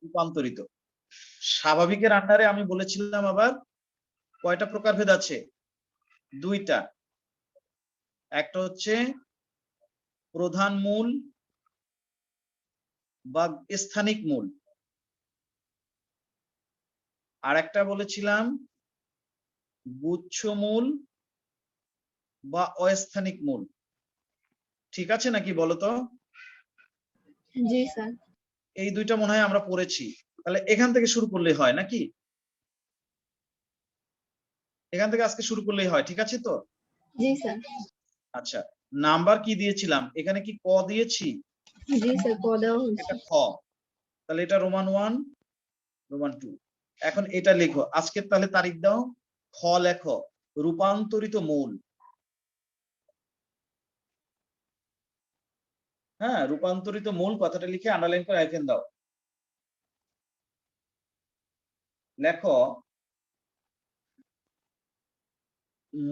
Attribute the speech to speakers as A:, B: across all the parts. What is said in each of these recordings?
A: রূপান্তরিত। স্বাভাবিকের আন্ডারে আমি বলেছিলাম আবার কয়টা প্রকারভেদ আছে? দুইটা। একটা হচ্ছে প্রধান মূল বা স্থানিক মূল, আর একটা বলেছিলাম গুচ্ছমূল বা অস্থানিক মূল। ঠিক আছে নাকি বলতো?
B: জি স্যার।
A: এই দুইটা মনে হয় আমরা পড়েছি। তাহলে এখান থেকে শুরু করলেই হয় নাকি? এখান থেকে আজকে শুরু করলেই হয়, ঠিক আছে তো?
B: জি স্যার।
A: আচ্ছা, নাম্বার কি দিয়েছিলাম? এখানে কি ক দিয়েছি?
B: জি স্যার, ক দেওয়া হয়েছে।
A: এটা খ, তাহলে এটা রোমান 1 রোমান 2। এখন এটা লেখো, আজকের তাহলে তারিখ দাও। খ লেখো, রূপান্তরিত মূল। হ্যাঁ, রূপান্তরিত মূল কথাটা লিখে আন্ডারলাইন করে আইফেন দাও। লেখো,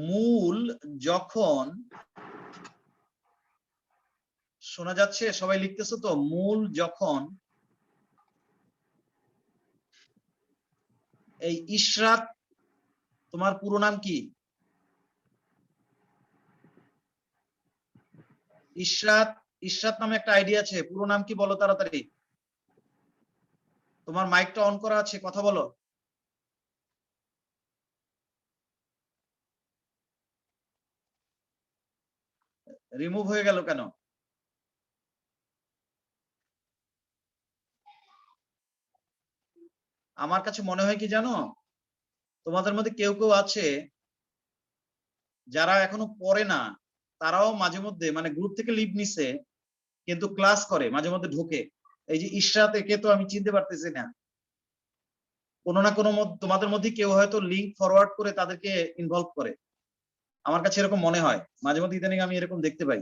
A: মূল যখন, শোনা যাচ্ছে? সবাই লিখতেছো তো? মূল যখন এই ইশরাত, তোমার পুরো নাম কি? ইশরাত, ইশরাত নামে একটা আইডি আছে, পুরো নাম কি বলো তাড়াতাড়ি। তোমার মাইকটা অন করা আছে, কথা বলো। রিমুভ হয়ে গেল কেন? আমার কাছে মনে হয় কি জানো, তোমাদের মধ্যে কেউ কেউ আছে যারা এখনো পড়ে না, তারাও মাঝে মধ্যে মানে গ্রুপ থেকে লিভ নিছে, কিন্তু ক্লাস করে, মাঝে মধ্যে ঢোকে। এই যে ইশরাত, একে তো আমি চিনতে পারতেছি না। কোনো না কোনো তোমাদের মধ্যে কেউ হয়তো লিংক ফরওয়ার্ড করে তাদেরকে ইনভলভ করে, আমার কাছে এরকম মনে হয়। মাঝে মধ্যে ইদানিং আমি এরকম দেখতে পাই।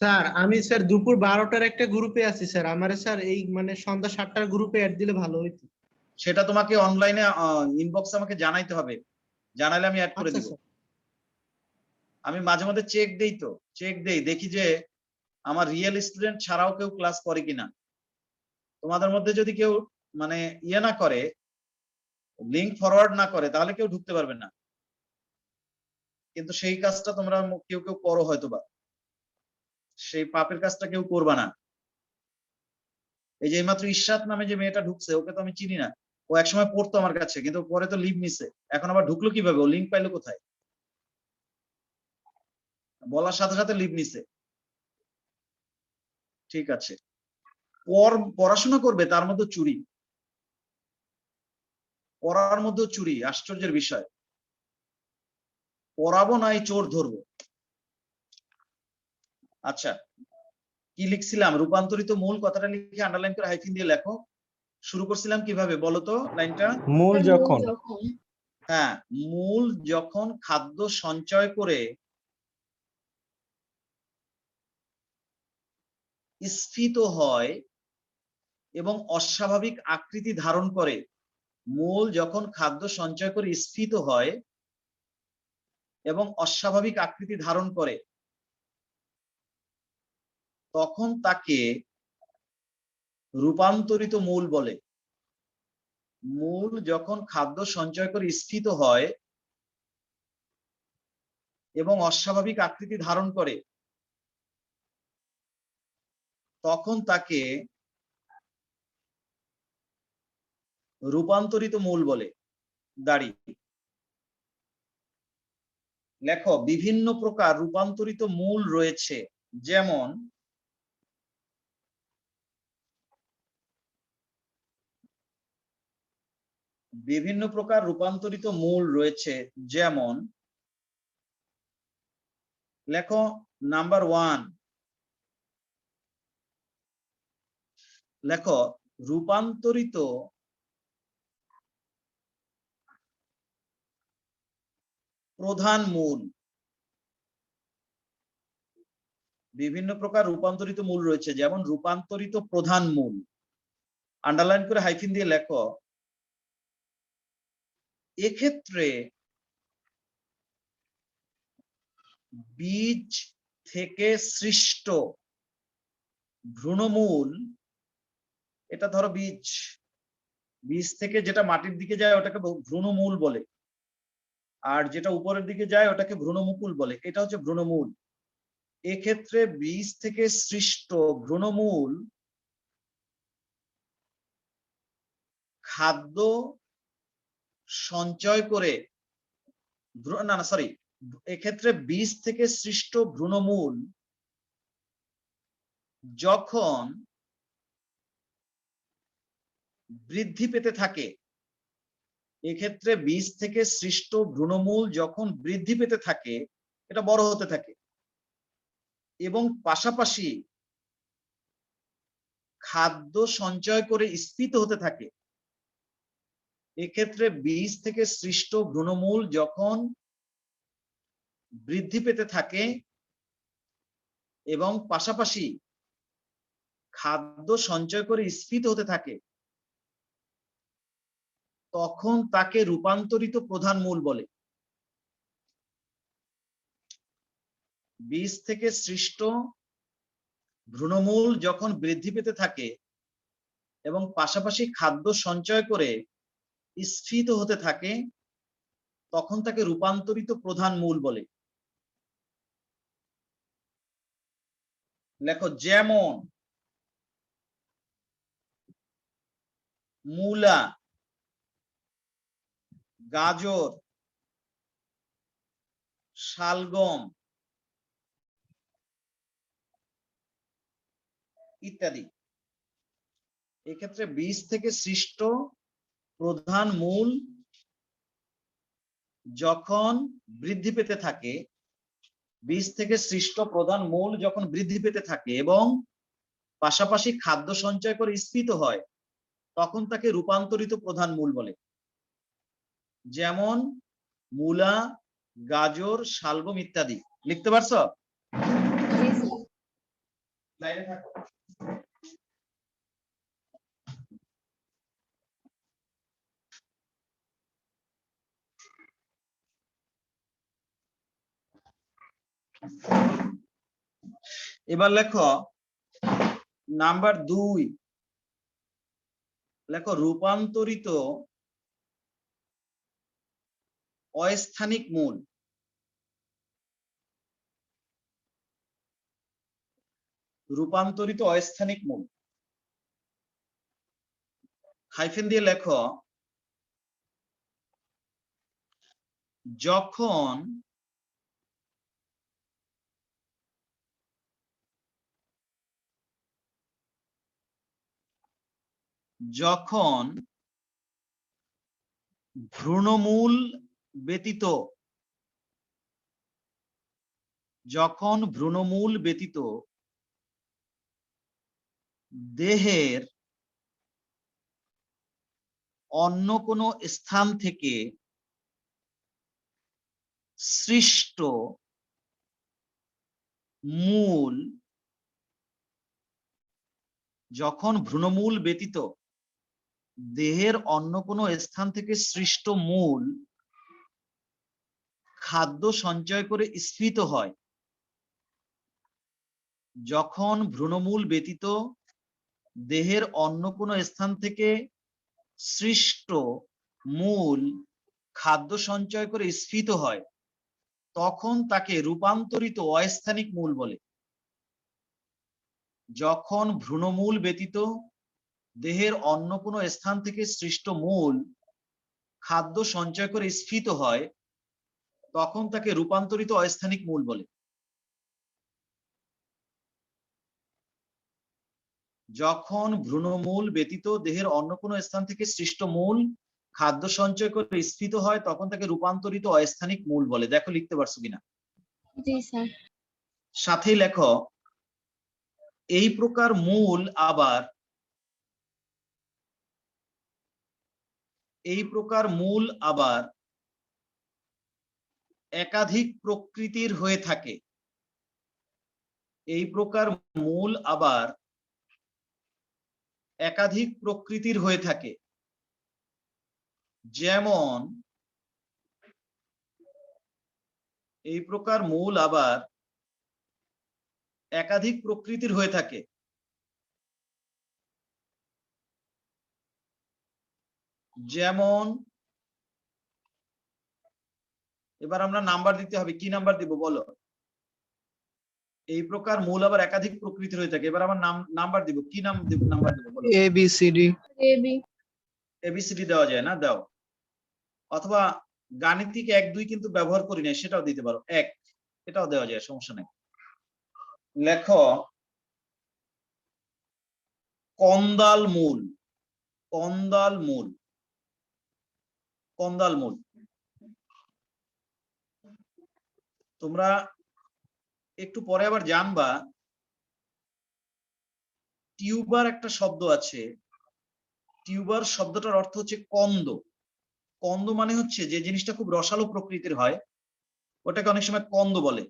C: স্যার আমি স্যার দুপুর 12টার একটা গ্রুপে আছি স্যার, আমারে স্যার এই মানে সন্ধ্যা 7টার গ্রুপে অ্যাড দিলে ভালো হইতো।
A: সেটা তোমাকে অনলাইনে ইনবক্সে আমাকে জানাইতে হবে, জানালে আমি অ্যাড করে
C: আচ্ছা
A: দিব।
C: স্যার।
A: আমি মাঝে মধ্যে চেক দেই, তো চেক দেই, দেখি যে আমার রিয়েল স্টুডেন্ট ছাড়াও কেউ ক্লাস করে কিনা। তোমাদের মধ্যে যদি কেউ মানে ইয়ে না করে, লিংক ফরওয়ার্ড না করে, তাহলে কেউ ঢুকতে পারবে না। কিন্তু সেই কাজটা তোমরা কেউ কেউ করো হয়তোবা, সেই পাপের কাজটা কেউ করবা না। এই যে এইমাত্র ইশরাত নামে যে মেয়েটা ঢুকছে, ওকে তো আমি চিনি না। ও একসময় পড়তো আমার কাছে, কিন্তু পরে তো লিভ নিছে। এখন আবার ঢুকলো কিভাবে? ও লিংক পাইলো কোথায়? বলার সাথে সাথে লিভ নিছে। ঠিক আছে, পড়াশোনা করবে তার মধ্যে চুরি, পড়ার মধ্যেও চুরি, আশ্চর্যের বিষয়। পড়াবো না, এই চোর ধরবো। আচ্ছা, কি লিখছিলাম? রূপান্তরিত মূল কথাটা লিখে আন্ডারলাইন করে হাইফিন দিয়ে লেখো। শুরু করছিলাম কিভাবে বলো তো লাইনটা?
D: মূল যখন,
A: হ্যাঁ, মূল যখন খাদ্য সঞ্চয় করে স্ফীত হয় এবং অস্বাভাবিক আকৃতি ধারণ করে। মূল যখন খাদ্য সঞ্চয় করে স্ফীত হয় এবং অস্বাভাবিক আকৃতি ধারণ করে, তখন তাকে রূপান্তরিত মূল বলে। মূল যখন খাদ্য সঞ্চয় করে স্ফীত হয় এবং অস্বাভাবিক আকৃতি ধারণ করে, তখন তাকে রূপান্তরিত মূল বলে। দাড়ি লেখো, বিভিন্ন প্রকার রূপান্তরিত মূল রয়েছে, যেমন বিভিন্ন প্রকার রূপান্তরিত মূল রয়েছে, যেমন লেখো নাম্বার 1, লেখো রূপান্তরিত প্রধান মূল। বিভিন্ন প্রকার রূপান্তরিত মূল রয়েছে, যেমন রূপান্তরিত প্রধান মূল। আন্ডারলাইন করে হাইফিন দিয়ে লেখো, এক্ষেত্রে বীজ থেকে সৃষ্ট ভ্রূণমূল, এটা ধরো বীজ, বীজ থেকে যেটা মাটির দিকে যায় ওটাকে ভ্রূণমূল বলে, আর যেটা উপরের দিকে যায় ওটাকে ভ্রূণমুকুল বলে। এটা হচ্ছে ভ্রূণমূল। এক্ষেত্রে বীজ থেকে সৃষ্ট ভ্রূণমূল খাদ্য সঞ্চয় করে, এক্ষেত্রে বীজ থেকে সৃষ্ট ভ্রূণমূল যখন বৃদ্ধি পেতে থাকে, এক্ষেত্রে বীজ থেকে সৃষ্ট ভ্রূণমূল যখন বৃদ্ধি পেতে থাকে, এটা বড় হতে থাকে এবং পাশাপাশি খাদ্য সঞ্চয় করে স্ফীত হতে থাকে, এক্ষেত্রে বীজ থেকে সৃষ্ট ভ্রূণমূল যখন বৃদ্ধি পেতে থাকে এবং পাশাপাশি খাদ্য সঞ্চয় করে স্ফীত হতে থাকে, তখন তাকে রূপান্তরিত প্রধান মূল বলে। বীজ থেকে সৃষ্ট ভ্রূণমূল যখন বৃদ্ধি পেতে থাকে এবং পাশাপাশি খাদ্য সঞ্চয় করে স্ফীত হতে থাকে, তখন তাকে রূপান্তরিত প্রধান মূল বলে। লেখো, যেমন মূলা, গাজর, শালগম ইত্যাদি। এক্ষেত্রে বীজ থেকে সৃষ্ট প্রধান মূল যখন বৃদ্ধি পেতে থাকে, বীজ থেকে সৃষ্ট প্রধান মূল যখন বৃদ্ধি পেতে থাকে এবং পাশাপাশি খাদ্য সঞ্চয় করে স্ফীত হয়, তখন তাকে রূপান্তরিত প্রধান মূল বলে। যেমন মূলা, গাজর, শালগম ইত্যাদি। লিখতে পারছো?
B: জি স্যার।
A: লাইনে থাকো। এবার লেখো নাম্বার 2, লেখো রূপান্তরিত অস্থানিক মূল। রূপান্তরিত অস্থানিক মূল হাইফেন দিয়ে লেখো, যখন যখন ভ্রূণমূল ব্যতীত, যখন ভ্রূণমূল ব্যতীত দেহের অন্য কোনো স্থান থেকে সৃষ্ট মূল, যখন ভ্রূণমূল ব্যতীত দেহের অন্য কোনো স্থান থেকে সৃষ্ট মূল খাদ্য সঞ্চয় করে স্ফীত হয়, যখন ভ্রূণমূল ব্যতীত দেহের অন্য কোনো স্থান থেকে সৃষ্ট মূল খাদ্য সঞ্চয় করে স্ফীত হয়, তখন তাকে রূপান্তরিত অস্থানিক মূল বলে। যখন ভ্রূণমূল ব্যতীত দেহের অন্য কোনো স্থান থেকে সৃষ্ট মূল খাদ্য সঞ্চয় করে স্ফীত হয়, তখন তাকে রূপান্তরিত অস্থানিক মূল বলে। যখন ভ্রূণমূল ব্যতীত দেহের অন্য কোনো স্থান থেকে সৃষ্ট মূল খাদ্য সঞ্চয় করে স্ফীত হয়, তখন তাকে রূপান্তরিত অস্থানিক মূল বলে। দেখো লিখতে পারছো কিনা?
B: জি স্যার।
A: সাথেই লেখো, এই প্রকার মূল আবার একাধিক প্রকৃতির হয়ে থাকে। এই প্রকার মূল আবার একাধিক প্রকৃতির হয়ে থাকে। যেমন এই প্রকার মূল আবার একাধিক প্রকৃতির হয়ে থাকে। যেমন এবার আমরা নাম্বার দিতে হবে, কি নাম্বার দিব বলো? এই প্রকার মূল আবার একাধিক প্রকৃতির হয়ে থাকে। এবার আমার নাম্বার দিব, কি নাম দিব, নাম্বার দিব বলো?
C: A B C D.
B: AB,
A: A B C D দেওয়া যায় না, দাও। অথবা গাণিতিক 1 2 কিন্তু ব্যবহার করি না, সেটাও দিতে পারো, 1 এটাও দেওয়া যায়, সমস্যা নেই। লেখো কন্দাল মূল। কন্দাল মূল, কন্দাল মূল। তোমরা একটু পরে আবার জানবা টিউবার একটা শব্দ আছে। টিউবার শব্দটার অর্থ হচ্ছে কন্দ। কন্দ মানে হচ্ছে যে জিনিসটা খুব রসালো প্রকৃতির হয়, ওটাকে অনেক সময় কন্দ বলে।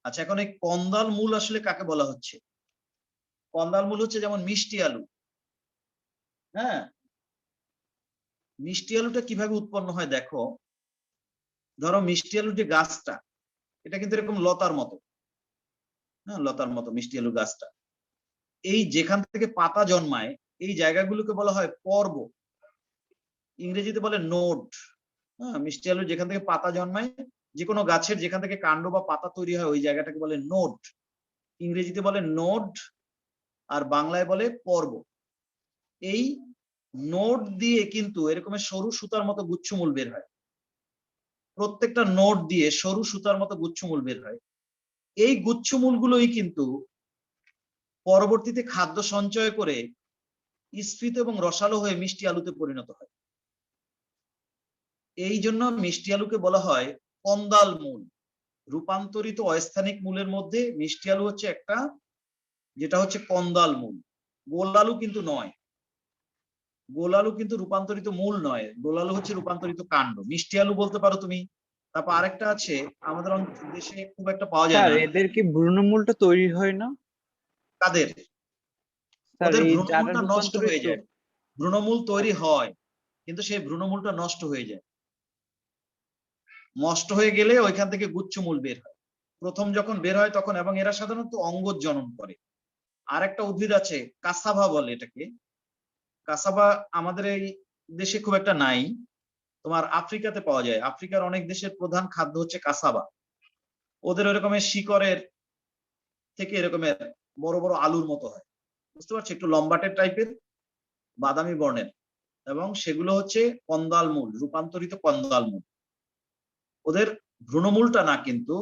A: আচ্ছা, এখন এই কন্দাল মূল আসলে কাকে বলা হচ্ছে? কন্দাল মূল হচ্ছে যেমন মিষ্টি আলু। হ্যাঁ, মিষ্টি আলুটা কিভাবে উৎপন্ন হয় দেখো। ধরো মিষ্টি আলুর যে গাছটা, এটা কিন্তু এরকম লতার মতো। হ্যাঁ, লতার মতো মিষ্টি আলু গাছটা। এই যেখান থেকে পাতা জন্মায়, এই জায়গাগুলোকে বলা হয় পর্ব, ইংরেজিতে বলে নোড। হ্যাঁ, মিষ্টি আলু যেখান থেকে পাতা জন্মায়, যে কোনো গাছের যেখান থেকে কাণ্ড বা পাতা তৈরি হয়, ওই জায়গাটাকে বলে নোড। ইংরেজিতে বলে নোড, আর বাংলায় বলে পর্ব। এই নোড দিয়ে কিন্তু এরকমের সরু সুতার মতো গুচ্ছমূল বের হয়। প্রত্যেকটা নোড দিয়ে সরু সুতার মতো গুচ্ছমূল বের হয়। এই গুচ্ছমূলগুলোই কিন্তু পরবর্তীতে খাদ্য সঞ্চয় করে স্ফীত এবং রসালো হয়ে মিষ্টি আলুতে পরিণত হয়। এই জন্য মিষ্টি আলুকে বলা হয় কন্দাল মূল। রূপান্তরিত অস্থানিক মূলের মধ্যে মিষ্টি আলু হচ্ছে একটা, যেটা হচ্ছে কন্দাল মূল। গোল আলু কিন্তু নয়, গোল আলু কিন্তু রূপান্তরিত মূল নয়, গোল আলু হচ্ছে রূপান্তরিত কাণ্ড। মিষ্টি আলু বলতে পারো তুমি। তারপর আরেকটা আছে, আমাদের দেশে খুব একটা পাওয়া যায়
D: স্যার
A: না।
D: এদের কি ভ্রূণমূলটা তৈরি হয় না?
A: তাদের
D: স্যার
A: ওদের
D: এই যারা
A: ভ্রূণমূলটা নষ্ট হয়ে
D: রূপান্তরিত,
A: যায়। ভ্রূণমূল তৈরি হয়, কিন্তু সেই ভ্রূণমূলটা নষ্ট হয়ে যায়। নষ্ট হয়ে গেলে ওইখান থেকে গুচ্ছমূল বের হয়। প্রথম যখন বের হয় তখন, এবং এরা সাধারণত অঙ্গজ জনন করে। আর একটা উদ্ভিদ আছে কাসাভা বলে এটাকে। কাসাভা আমাদের এই দেশে খুব একটা নাই, তোমার আফ্রিকাতে পাওয়া যায়। আফ্রিকার অনেক দেশের প্রধান খাদ্য হচ্ছে কাসাবা। ওদের ওরকমের শিকড়ের থেকে এরকমের বড় বড় আলুর মতো হয়, বুঝতে পারছো, একটু লম্বাটের টাইপের, বাদামি বর্ণের, এবং সেগুলো হচ্ছে কন্দাল মূল, রূপান্তরিত কন্দাল মূল। ওদের ভ্রূণমূলটা না, কিন্তু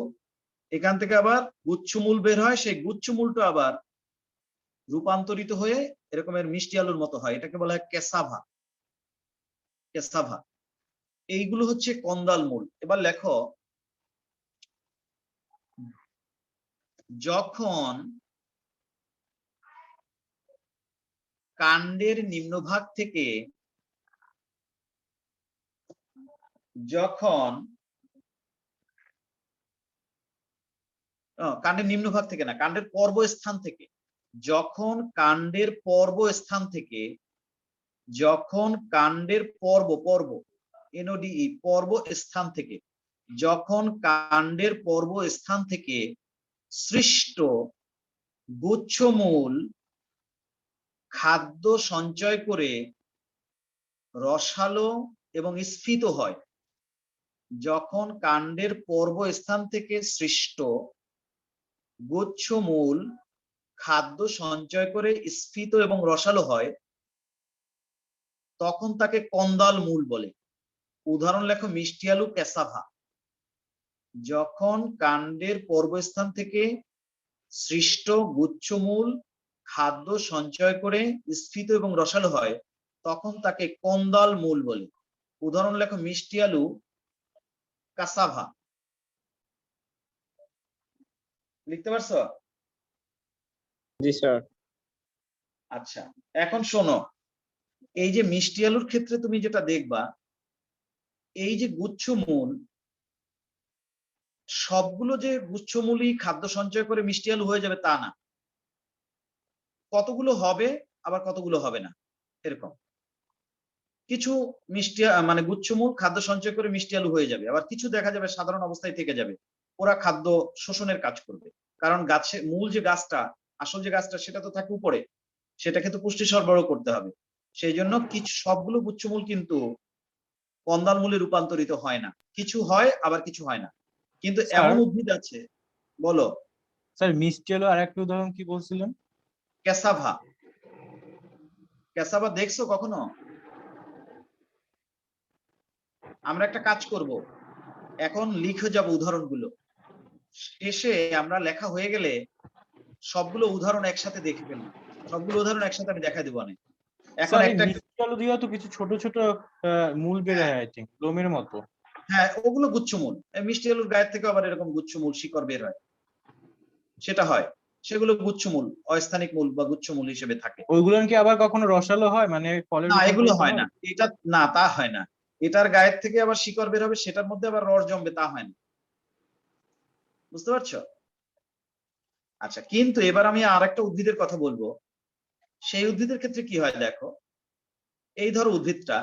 A: এখান থেকে আবার গুচ্ছমূল বের হয়, সেই গুচ্ছমূলটা আবার রূপান্তরিত হয়ে এরকমের মিষ্টি আলুর মতো হয়, এটাকে বলা হয় কেসাভা। কেসাভা, এইগুলো হচ্ছে কন্দাল মূল। এবার লেখো যখন কাণ্ডের নিম্নভাগ থেকে, যখন কাণ্ডের নিম্নভাগ থেকে না, কাণ্ডের পর্ব স্থান থেকে, যখন কাণ্ডের পর্ব স্থান থেকে, যখন কাণ্ডের পর্ব, পর্ব এনওডিই, পর্ব স্থান থেকে, যখন কাণ্ডের পর্ব স্থান থেকে সৃষ্ট গুচ্ছমূল খাদ্য সঞ্চয় করে রসালো এবং স্ফীত হয়, যখন কাণ্ডের পর্ব স্থান থেকে সৃষ্ট গুচ্ছমূল খাদ্য সঞ্চয় করে স্ফীত এবং রসালো হয়, তখন তাকে কন্দাল মূল বলে। উদাহরণ লেখো মিষ্টি আলু, ক্যাসাভা। যখন কাণ্ডের পর্বস্থান থেকে সৃষ্ট গুচ্ছমূল খাদ্য সঞ্চয় করে স্ফীত এবং রসালো হয়, তখন তাকে কন্দাল মূল বলে। উদাহরণ লেখো মিষ্টি আলু, কাসাভা। লিখতে পারছো?
D: জি স্যার।
A: আচ্ছা, এখন শোনো, এই যে মিষ্টি আলুর ক্ষেত্রে তুমি যেটা দেখবা, এই যে গুচ্ছমূল, সবগুলো যে গুচ্ছমূলই খাদ্য সঞ্চয় করে মিষ্টি আলু হয়ে যাবে তা না। কতগুলো হবে, আবার কতগুলো হবে না, এরকম। কিছু মিষ্টি মানে গুচ্ছমূল খাদ্য সঞ্চয় করে মিষ্টি আলু হয়ে যাবে, আবার কিছু দেখা যাবে সাধারণ অবস্থায় থেকে যাবে, ওরা খাদ্য শোষণের কাজ করবে। কারণ গাছে মূল যে গাছটা, আসল যে গাছটা, সেটা তো থাকে উপরে, সেটাকে তো পুষ্টি সরবরাহ করতে হবে। সেই জন্য কিছু সবগুলো গুচ্ছমূল কিন্তু কন্দাল মূলে রূপান্তরিত হয় না, কিছু হয় আবার কিছু হয় না। কিন্তু
E: স্যার?
A: এমন উদ্ভিদ আছে, বলো।
E: স্যার মিষ্টি আলু আর একটা উদাহরণ কি বলছিলেন?
A: ক্যাসাভা, ক্যাসাভা দেখছো কখনো? আমরা একটা কাজ করব, এখন লিখে যাব উদাহরণগুলো, শেষে আমরা লেখা হয়ে গেলে সবগুলো উদাহরণ একসাথে দেখে ফেলবো, সবগুলো উদাহরণ একসাথে আমি দেখা দেবো অনেক। এখন
E: স্যার এই
A: একটা
E: মিষ্টি আলু দিয়েও তো কিছু ছোট ছোট মূল বের হয় আই থিঙ্ক, লোমের মতো।
A: হ্যাঁ, ওগুলো গুচ্ছমূল। এই মিষ্টি আলুর গায়ের থেকে আবার এরকম গুচ্ছমূল শিকড় বের হয়, সেটা হয়, সেগুলো গুচ্ছমূল, অস্থানিক মূল বা গুচ্ছমূল হিসেবে থাকে।
E: ওইগুলো কি আবার কখনো রসালো হয়, মানে ফলে
A: না, এগুলো
E: রূপান্তরিত
A: হয় না, এটা না, তা হয় না। এটার গায়ের থেকে আবার শিকড় বের হবে, সেটার মধ্যে আবার রস জমবে, তা হয় না। বুঝতে পারছো? আচ্ছা, কিন্তু এবার আমি আরেকটা উদ্ভিদের কথা বলবো। সেই উদ্ভিদের ক্ষেত্রে কি হয় দেখো, এই ধরো উদ্ভিদটা,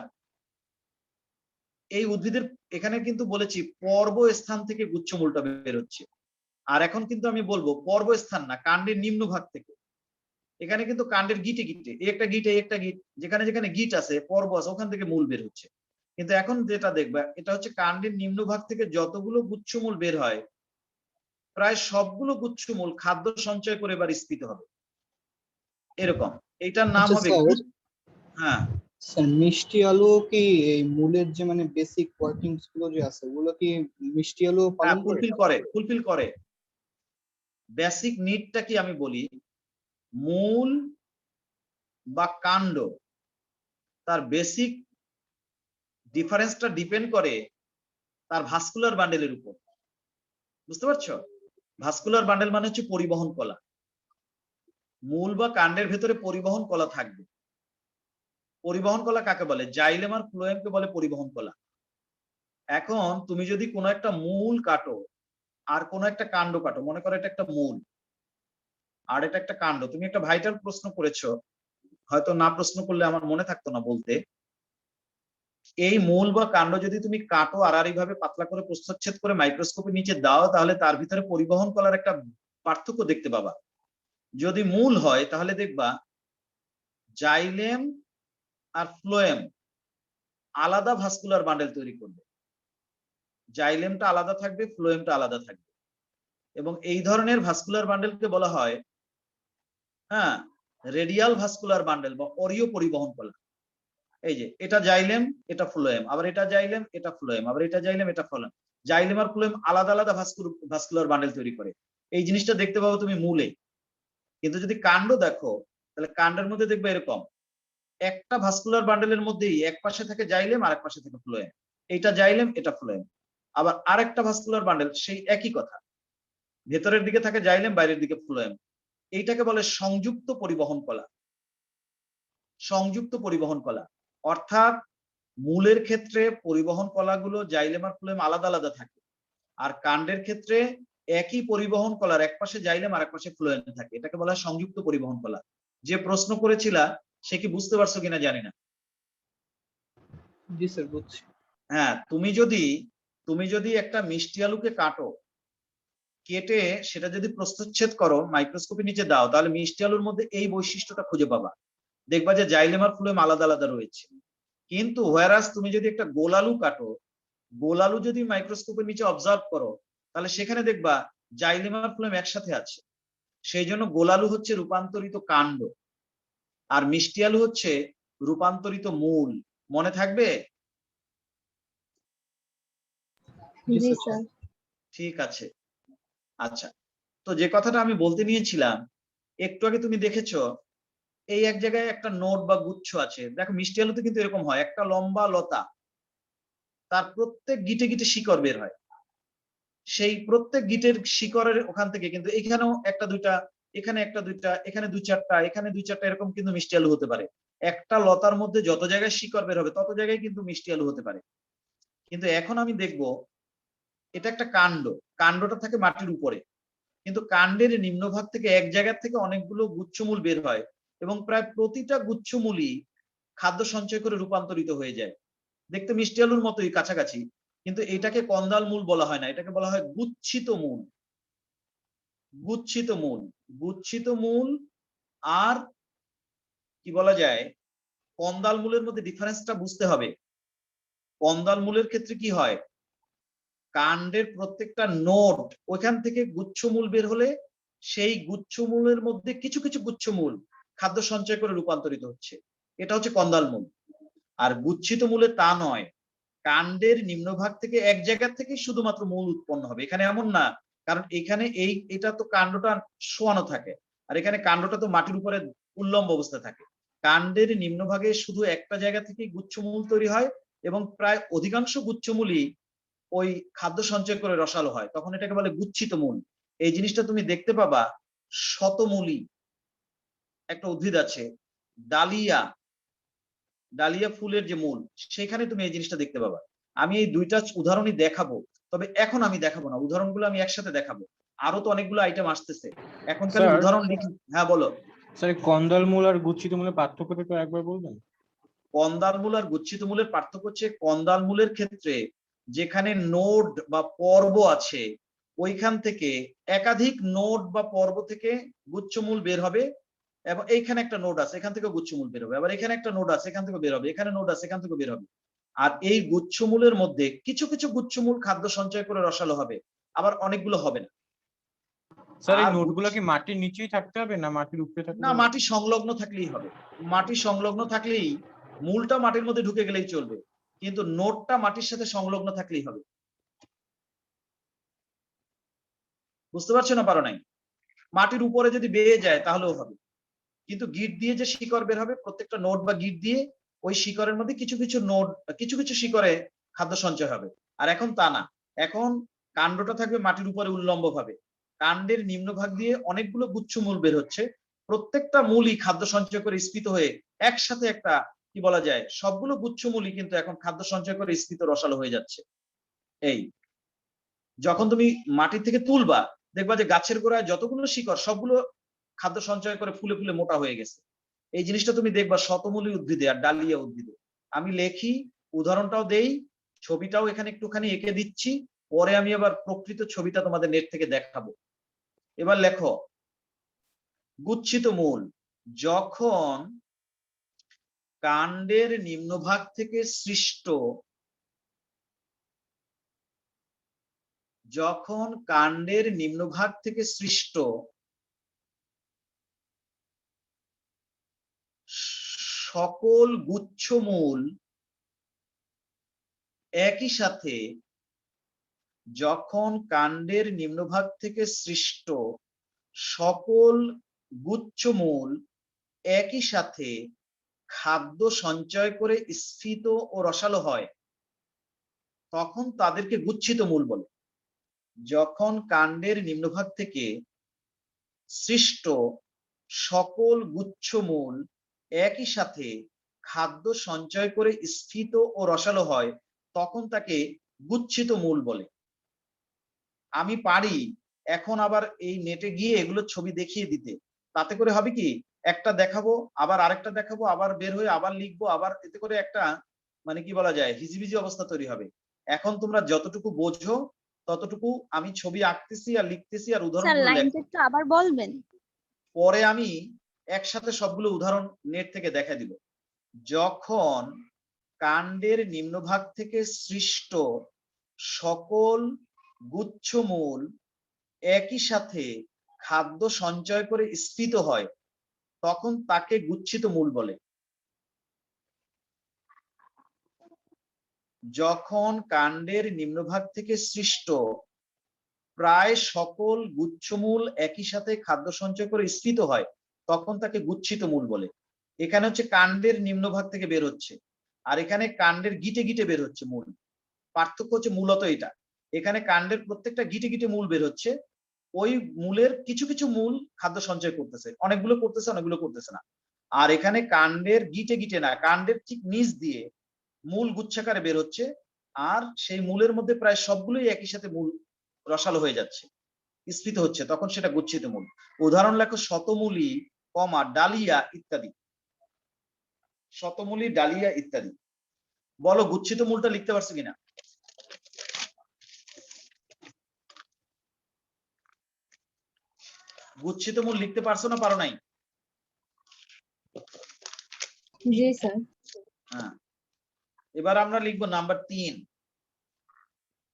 A: এই উদ্ভিদের এখানে কিন্তু বলেছি পর্ব স্থান থেকে গুচ্ছমূলটা বের হচ্ছে। আর এখন কিন্তু আমি বলবো পর্ব স্থান না, কাণ্ডের নিম্নভাগ থেকে। এখানে কিন্তু কাণ্ডের গিটে গিটে, এই একটা গিট, এই একটা গিট, যেখানে যেখানে গিট আছে, পর্ব আছে, ওখান থেকে মূল বের হচ্ছে। কিন্তু এখন যেটা দেখবা, এটা হচ্ছে কাণ্ডের নিম্নভাগ থেকে যতগুলো গুচ্ছমূল বের হয়, প্রায় সবগুলো গুচ্ছমূল খাদ্য সঞ্চয় করে এবার স্ফীত হবে, এরকম। এইটার নাম
F: আচ্ছা
A: হবে
F: স্যার,
A: হ্যাঁ,
F: স্যার মিষ্টি আলু কি এই মূলের যে মানে বেসিক ওয়ার্কিংস গুলো যে আছে ওগুলো কি মিষ্টি আলু
A: হ্যাঁ,
F: পালন করে?
A: ফুলফিল করে। বেসিক নিডটা কি আমি বলি, মূল বা কাণ্ড, তার বেসিক ডিফারেন্সটা ডিপেন্ড করে তার ভাস্কুলার বান্ডেলের উপর। বুঝতে পারছো? ভাস্কুলার বান্ডেল মানে হচ্ছে পরিবহন কলা। মূল বা কাণ্ডের ভেতরে পরিবহন কলা থাকবে। পরিবহন কলা কাকে বলে? জাইলেম আর ফ্লোয়েমকে বলে পরিবহন কলা। এখন তুমি যদি কোনো একটা মূল কাটো আর কোনো একটা কাণ্ড কাটো, মনে করো এটা একটা মূল আর এটা একটা কাণ্ড, তুমি একটা ভাইটাল প্রশ্ন করেছো, হয়তো না প্রশ্ন করলে আমার মনে থাকতো না বলতে। এই মূল বা কাণ্ড যদি তুমি কাটো আড়াআড়ি ভাবে পাতলা করে প্রস্থচ্ছেদ করে মাইক্রোস্কোপের নিচে দাও, তাহলে তার ভিতরে পরিবহন কলার একটা পার্থক্য দেখতে পাবা। যদি মূল হয় তাহলে দেখবা জাইলেম আর ফ্লোয়েম আলাদা ভাস্কুলার বান্ডেল তৈরি করবে, জাইলেমটা আলাদা থাকবে, ফ্লোয়েমটা আলাদা থাকবে। এবং এই ধরনের ভাস্কুলার বান্ডেলকে বলা হয় হ্যাঁ রেডিয়াল ভাস্কুলার বান্ডেল বা অরীয় পরিবহন কলা। এই যে এটা জাইলেম, এটা ফ্লোয়েম, আবার এটা জাইলেম, এটা ফ্লোয়েম, আবার এটা জাইলেম, এটা ফ্লোয়েম। জাইলেম আর ফ্লোয়েম আলাদা আলাদা ভাস্কুলার বান্ডেল তৈরি করে। এই জিনিসটা দেখতে পাবো তুমি মূলে। কিন্তু যদি কাণ্ড দেখো, তাহলে কাণ্ডের মধ্যে দেখবে এরকম একটা ভাস্কুলার বান্ডেলের মধ্যেই এক পাশে থাকে জাইলেম আর এক পাশে থাকে ফ্লোয়েম। এটা জাইলেম, এটা ফ্লোয়েম। আবার আরেকটা ভাস্কুলার বান্ডেল সেই একই কথা, ভেতরের দিকে থাকে জাইলেম, বাইরের দিকে ফ্লোয়েম। এইটাকে বলে সংযুক্ত পরিবহন কলা। সংযুক্ত পরিবহন কলা অর্থাৎ মূলের ক্ষেত্রে পরিবহন কলাগুলো জাইলেম আর ফ্লোয়েম আলাদা আলাদা থাকে, আর কাণ্ডের ক্ষেত্রে একই পরিবহন কলার এক পাশে জাইলেম আর এক পাশে ফ্লোয়েম থাকে। এটাকে বলা হয় সংযুক্ত পরিবহন কলা। যে প্রশ্ন করেছিলা সে কি বুঝতে পারছো কিনা জানি না।
F: জি স্যার, বুঝছি।
A: হ্যাঁ, তুমি যদি একটা মিষ্টি আলুকে কাটো, কেটে সেটা যদি প্রস্থচ্ছেদ করো মাইক্রোস্কোপের নিচে দাও, তাহলে মিষ্টি আলুর মধ্যে এই বৈশিষ্ট্যটা খুঁজে পাবা। দেখবা যে জাইলেম আর ফ্লোয়েম আলাদা আলাদা রয়েছে। কিন্তু হোয়ারাস তুমি যদি একটা গোল আলু কাটো, গোল আলু যদি মাইক্রোস্কোপের নিচে অবজার্ভ করো, তাহলে সেখানে দেখবা জাইলেম আর ফ্লোয়েম একসাথে আছে। সেই জন্য গোল আলু হচ্ছে রূপান্তরিত কাণ্ড, আর মিষ্টি আলু হচ্ছে রূপান্তরিত মূল। মনে থাকবে?
B: জি স্যার।
A: ঠিক আছে। আচ্ছা, তো যে কথাটা আমি বলতে নিয়েছিলাম, একটু আগে তুমি দেখেছো এই এক জায়গায় একটা নোট বা গুচ্ছ আছে। দেখো মিষ্টি আলুতে কিন্তু এরকম হয়, একটা লম্বা লতা, তার প্রত্যেক গিটে গিটে শিকড় বের হয়। সেই প্রত্যেক গিটের শিকড়ের ওখান থেকে কিন্তু এখানেও একটা দুইটা, এখানে একটা দুইটা, এখানে দুই চারটা, এখানে দুই চারটা, এরকম কিন্তু মিষ্টি আলু হতে পারে। একটা লতার মধ্যে যত জায়গায় শিকড় বের হবে তত জায়গায় কিন্তু মিষ্টি আলু হতে পারে। কিন্তু এখন আমি দেখব এটা একটা কাণ্ড, কাণ্ডটা থাকে মাটির উপরে, কিন্তু কাণ্ডের নিম্নভাগ থেকে এক জায়গা থেকে অনেকগুলো গুচ্ছমূল বের হয় এবং প্রায় প্রতিটা গুচ্ছমূলই খাদ্য সঞ্চয় করে রূপান্তরিত হয়ে যায়। দেখতে মিষ্টি আলুর মতোই কাছাকাছি, কিন্তু এটাকে কন্দাল মূল বলা হয় না, এটাকে বলা হয় গুচ্ছিত মূল। গুচ্ছিত মূল, গুচ্ছিত মূল আর কি বলা যায় কন্দাল মূলের মধ্যে ডিফারেন্সটা বুঝতে হবে। কন্দাল মূলের ক্ষেত্রে কি হয়, কাণ্ডের প্রত্যেকটা নোড ওইখান থেকে গুচ্ছমূল বের হলে সেই গুচ্ছমূলের মধ্যে কিছু কিছু গুচ্ছমূল খাদ্য সঞ্চয় করে রূপান্তরিত হচ্ছে, এটা হচ্ছে কন্দাল মূল। আর গুচ্ছিত মূলে তা নয়, কাণ্ডের নিম্নভাগ থেকে এক জায়গা থেকে শুধুমাত্র মূল উৎপন্ন হবে। এখানে এমন না, কারণ এখানে এটা তো কাণ্ডটা শোয়ানো থাকে, আর এখানে কাণ্ডটা তো মাটির উপরে উল্লম্ব অবস্থায় থাকে। কাণ্ডের নিম্নভাগে শুধু একটা জায়গা থেকে গুচ্ছমূল তৈরি হয় এবং প্রায় অধিকাংশ গুচ্ছমূলই ওই খাদ্য সঞ্চয় করে রসালো হয়, তখন এটাকে বলে গুচ্ছিত মূল। এই জিনিসটা তুমি দেখতে পাবা শতমূলী একটা উদ্ভিদ আছে, ডালিয়া, ডালিয়া ফুলের যে মূল, সেখানে তুমি এই জিনিসটা দেখতে পাবা। আমি এই দুইটা উদাহরণই দেখাবো, তবে এখন আমি দেখাবো না, উদাহরণগুলো আমি একসাথে দেখাবো। আরো তো অনেকগুলো আইটেম আসতেছে, এখন খালি
E: স্যার,
A: উদাহরণ লিখি। হ্যাঁ বলো।
E: স্যার কন্দাল মূল আর গুচ্ছিত মূলের পার্থক্যটা একটু একবার বলবেন?
A: কন্দাল মূল আর গুচ্ছিত মূলের পার্থক্য হচ্ছে, কন্দাল মূলের ক্ষেত্রে যেখানে নোড বা পর্ব আছে, ওইখান থেকে একাধিক নোড বা পর্ব থেকে গুচ্ছমূল বের হবে, এবং এইখানে একটা নোড আছে, এখান থেকে গুচ্ছমূল বের হবে, আবার এখানে একটা নোড আছে, এখান থেকে বের হবে, এখানে নোড আছে, এখান থেকে বের হবে। আর এই গুচ্ছমূলের মধ্যে কিছু কিছু গুচ্ছমূল খাদ্য সঞ্চয় করে রসালো হবে, আবার অনেকগুলো হবে না।
E: স্যার এই
A: আর
E: নোটগুলো কি মাটির নিচেই থাকতে হবে না মাটির উপরে থাকতে
A: না,
E: হবে?
A: মাটি সংলগ্ন থাকলেই হবে। মাটি সংলগ্ন থাকলেই, মূলটা মাটির মধ্যে ঢুকে গেলেই চলবে, কিন্তু নোটটা মাটির সাথে সংলগ্ন থাকলেই হবে। বুঝতে পারছো না পারো নাই? মাটির উপরে যদি বেয়ে যায় তাহলেও হবে, কিন্তু গিট দিয়ে যে শিকড় বের হবে, প্রত্যেকটা নোট বা গিট দিয়ে ওই শিকড়ের মধ্যে কিছু কিছু নোট, কিছু কিছু শিকড়ে খাদ্য সঞ্চয় হবে। আর এখন তা না, এখন কাণ্ডটা থাকবে মাটির উপরে উল্লম্ব ভাবে, কাণ্ডের নিম্নভাগ দিয়ে অনেকগুলো গুচ্ছমূল বের হচ্ছে, প্রত্যেকটা মূলই খাদ্য সঞ্চয় করে স্ফীত হয়ে একসাথে একটা, কি বলা যায়, সবগুলো গুচ্ছমূলই কিন্তু এখন খাদ্য সঞ্চয় করে স্ফীত রসালো হয়ে যাচ্ছে। এই যখন তুমি মাটি থেকে তুলবা, দেখবা যে গাছের গোড়ায় যতগুলো শিকড় সবগুলো খাদ্য সঞ্চয় করে ফুলে ফুলে মোটা হয়ে গেছে। এই জিনিসটা তুমি দেখবা শতমূলী উদ্ভিদে আর ডালিয়া উদ্ভিদে। আমি লেখি, উদাহরণটাও দেই, ছবিটাও এখানে একটুখানি এঁকে দিচ্ছি, পরে আমি আবার প্রকৃত ছবিটা তোমাদের নেট থেকে দেখাবো। এবার লেখো, গুচ্ছিত মূল যখন কাণ্ডের নিম্নভাগ থেকে সৃষ্ট, যখন কাণ্ডের নিম্নভাগ থেকে সৃষ্ট সকল গুচ্ছমূল একই সাথে, যখন কাণ্ডের নিম্নভাগ থেকে সৃষ্ট সকল গুচ্ছমূল একই সাথে খাদ্য সঞ্চয় করে স্ফীত ও রসালো হয়, তখন তাদেরকে গুচ্ছিত মূল বলে। যখন কাণ্ডের নিম্নভাগ থেকে সৃষ্ট সকল গুচ্ছমূল একই সাথে খাদ্য সঞ্চয় করে স্ফীত ও রসালো হয়, তখন তাকে গুচ্ছিত মূল বলে। আমি পারি এখন আবার এই নেটে গিয়ে এগুলো ছবি দেখিয়ে দিতে, তাতে করে হবে কি, একটা দেখাবো, আবার আরেকটা দেখাবো, আবার বের হয়ে আবার লিখবো, আবার এতে করে একটা, মানে কি বলা যায়, হিজিবিজি অবস্থা তৈরি হবে। এখন তোমরা যতটুকু বোঝো ততটুকু আমি ছবি আঁকতেছি আর লিখতেছি আর
B: স্যার
A: উদাহরণগুলো
B: লাইনটা
A: লেখো,
B: একটু আবার বলবেন?
A: পরে আমি একসাথে সবগুলো উদাহরণ নেট থেকে দেখা দিব। যখন কাণ্ডের নিম্নভাগ থেকে সৃষ্ট সকল গুচ্ছমূল একই সাথে খাদ্য সঞ্চয় করে স্ফীত হয়, তখন তাকে গুচ্ছিত মূল বলে। যখন কাণ্ডের নিম্নভাগ থেকে সৃষ্ট প্রায় সকল গুচ্ছমূল একই সাথে খাদ্য সঞ্চয় করে স্ফীত হয়, তখন তাকে গুচ্ছিত মূল বলে। এখানে হচ্ছে কাণ্ডের নিম্নভাগ থেকে বের হচ্ছে, আর এখানে কাণ্ডের গিটে গিটে বের হচ্ছে মূল। পার্থক্য হচ্ছে মূলত এটা, এখানে কাণ্ডের প্রত্যেকটা গিটে গিটে মূল বের হচ্ছে, ওই মূলের কিছু কিছু মূল খাদ্য সঞ্চয় করতেছে, অনেকগুলো করতেছে, অনেকগুলো করতেছে না। আর এখানে কাণ্ডের গিটে গিটে না, কাণ্ডের ঠিক নিচ দিয়ে মূল গুচ্ছাকারে বের হচ্ছে, আর সেই মূলের মধ্যে প্রায় সবগুলোই একই সাথে মূল রসালো হয়ে যাচ্ছে, স্ফীত হচ্ছে, তখন সেটা গুচ্ছিত মূল। উদাহরণ লেখো, শতমূলী, কমা, ডালিয়া ইত্যাদি। শতমূলী, ডালিয়া ইত্যাদি। বলো গুচ্ছিত মূলটা লিখতে পারছো কিনা? গুচ্ছিত মূল লিখতে পারছো না পারো নাই?
B: জি স্যার।
A: হ্যাঁ, এবার আমরা লিখবো নাম্বার 3।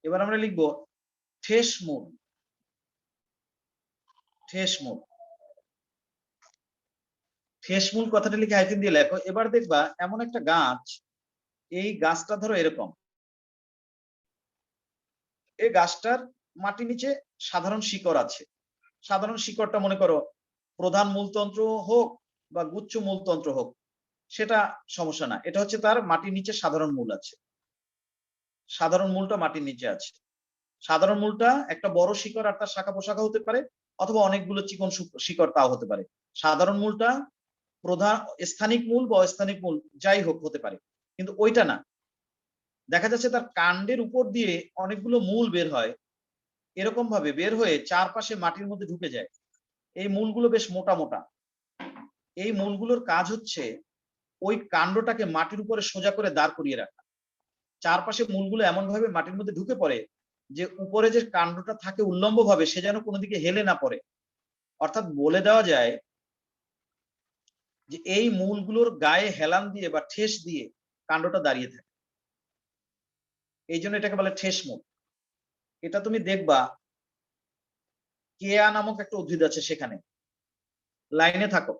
A: এবার আমরা লিখবো ঠেস মূল। ঠেস মূল, ঠেস মূল কথাটা লিখে হাইফেন দিয়ে লেখো। এবার দেখবা এমন একটা গাছ, এই গাছটা ধরো এরকম, এই গাছটার মাটির নিচে সাধারণ শিকড় আছে। সাধারণ শিকড়টা মনে করো প্রধান মূলতন্ত্র হোক বা গুচ্ছ মূলতন্ত্র হোক, সেটা সমস্যা না। এটা হচ্ছে তার মাটির নিচে সাধারণ মূল আছে, সাধারণ মূলটা মাটির নিচে আছে। সাধারণ মূলটা একটা বড় শিকড় আর তার শাখা প্রশাখা হতে পারে, অথবা অনেকগুলো চিকন শিকড় তাও হতে পারে। সাধারণ মূলটা প্রধান স্থানিক মূল বা অস্থানিক মূল যাই হোক হতে পারে, কিন্তু ওইটা না। দেখা যাচ্ছে তার কাণ্ডের উপর দিয়ে অনেকগুলো মূল বের হয়, এরকম ভাবে বের হয়ে চারপাশে মাটির মধ্যে ঢুকে যায়। এই মূলগুলো বেশ মোটা মোটা। এই মূলগুলোর কাজ হচ্ছে ওই কাণ্ডটাকে মাটির উপরে সোজা করে দাঁড় করিয়ে রাখা। চারপাশে মূলগুলো এমন ভাবে মাটির মধ্যে ঢুকে পড়ে যে উপরে যে কাণ্ডটা থাকে উল্লম্ব ভাবে সে যেন কোনো দিকে হেলে না পড়ে। অর্থাৎ বলে দেওয়া যায় যে এই মূলগুলোর গায়ে হেলান দিয়ে বা ঠেস দিয়ে কাণ্ডটা দাঁড়িয়ে থাকে, এই জন্য এটাকে বলে ঠেস মূল। এটা তুমি দেখবা কেয়া নামক একটা উদ্ভিদ আছে, সেখানে লাইনে থাকো,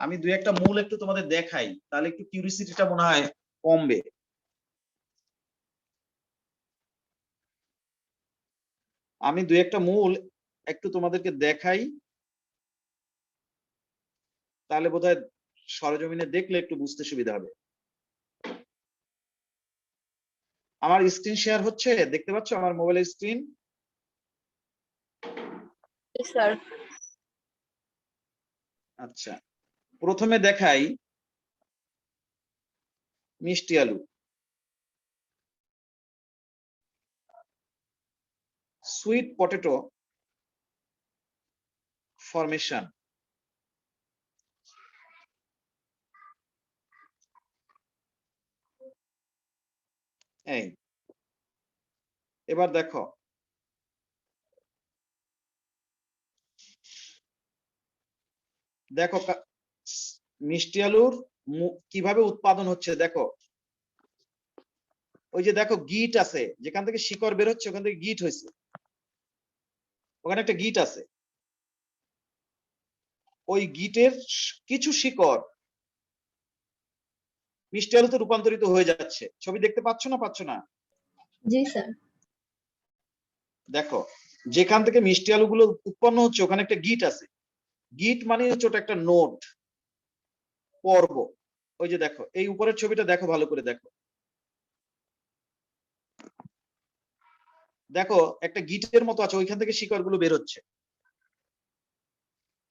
A: আমি দুই একটা মূল একটু তোমাদের দেখাই, তাহলে একটু কিউরিসিটিটা মনে হয় কমবে। আমি দুই একটা মূল একটু তোমাদেরকে দেখাই, তাহলে বোধহয় সরজমিনে দেখলে একটু বুঝতে সুবিধা হবে। আমার স্ক্রিন শেয়ার হচ্ছে, দেখতে পাচ্ছ আমার মোবাইলের স্ক্রিন?
B: স্যার।
A: আচ্ছা, প্রথমে দেখাই মিষ্টি আলু। Sweet potato formation. এই এবার দেখো, দেখো মিষ্টি আলুর কিভাবে উৎপাদন হচ্ছে। দেখো ওই যে দেখো গিট আছে, যেখান থেকে শিকড় বের হচ্ছে ওখান থেকে গিট হয়েছে, ওখানে একটা গিট আছে। ওই গিটের কিছু শিকড় মিষ্টি আলুতে রূপান্তরিত হয়ে যাচ্ছে। ছবি দেখতে পাচ্ছ না পাচ্ছ না?
B: জি স্যার।
A: দেখো যেখান থেকে মিষ্টি আলুগুলো উৎপন্ন হচ্ছে ওখানে একটা গিট আছে। গিট মানে হচ্ছে ওটা একটা নোড, পর্ব। ওই যে দেখো এই উপরের ছবিটা দেখো, ভালো করে দেখো, দেখো একটা গিটের মতো আছে, ওইখান থেকে শিকড়গুলো বের হচ্ছে।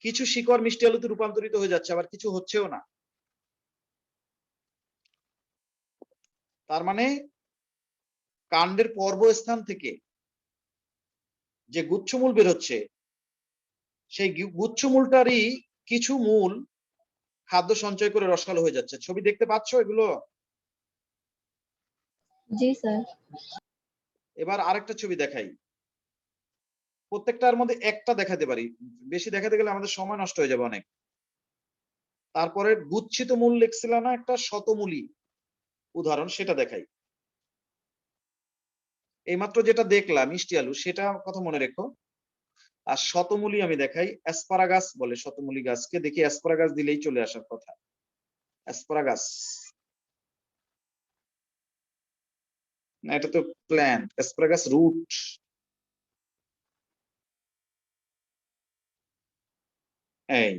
A: কিছু শিকড় মিষ্টি আলুতে রূপান্তরিত হয়ে যাচ্ছে, আবার কিছু হচ্ছেও না। তার মানে কাণ্ডের পর্বস্থান থেকে যে গুচ্ছমূল বের হচ্ছে, সেই গুচ্ছমূলটারই কিছু মূল খাদ্য সঞ্চয় করে রসালো হয়ে যাচ্ছে। ছবি দেখতে পাচ্ছ এগুলো?
B: জি স্যার।
A: এবার আরেকটা ছবি দেখাই, প্রত্যেকটার মধ্যে একটা দেখাতে পারি, বেশি দেখাতে গেলে আমাদের সময় নষ্ট হয়ে যাবে অনেক। তারপরে গুচ্ছিত মূল লিখছিল না একটা, শতমূলী উদাহরণ, সেটা দেখাই। এইমাত্র যেটা দেখলাম মিষ্টি আলু, সেটা কথা মনে রেখো। আর শতমূলী আমি দেখাই, অ্যাসপারাগাস বলে শতমূলী গাছকে। দেখি অ্যাসপারাগাস দিলেই চলে আসার কথা। অ্যাসপারাগাস না, এটা তো প্ল্যান্ট। Asparagus root. এই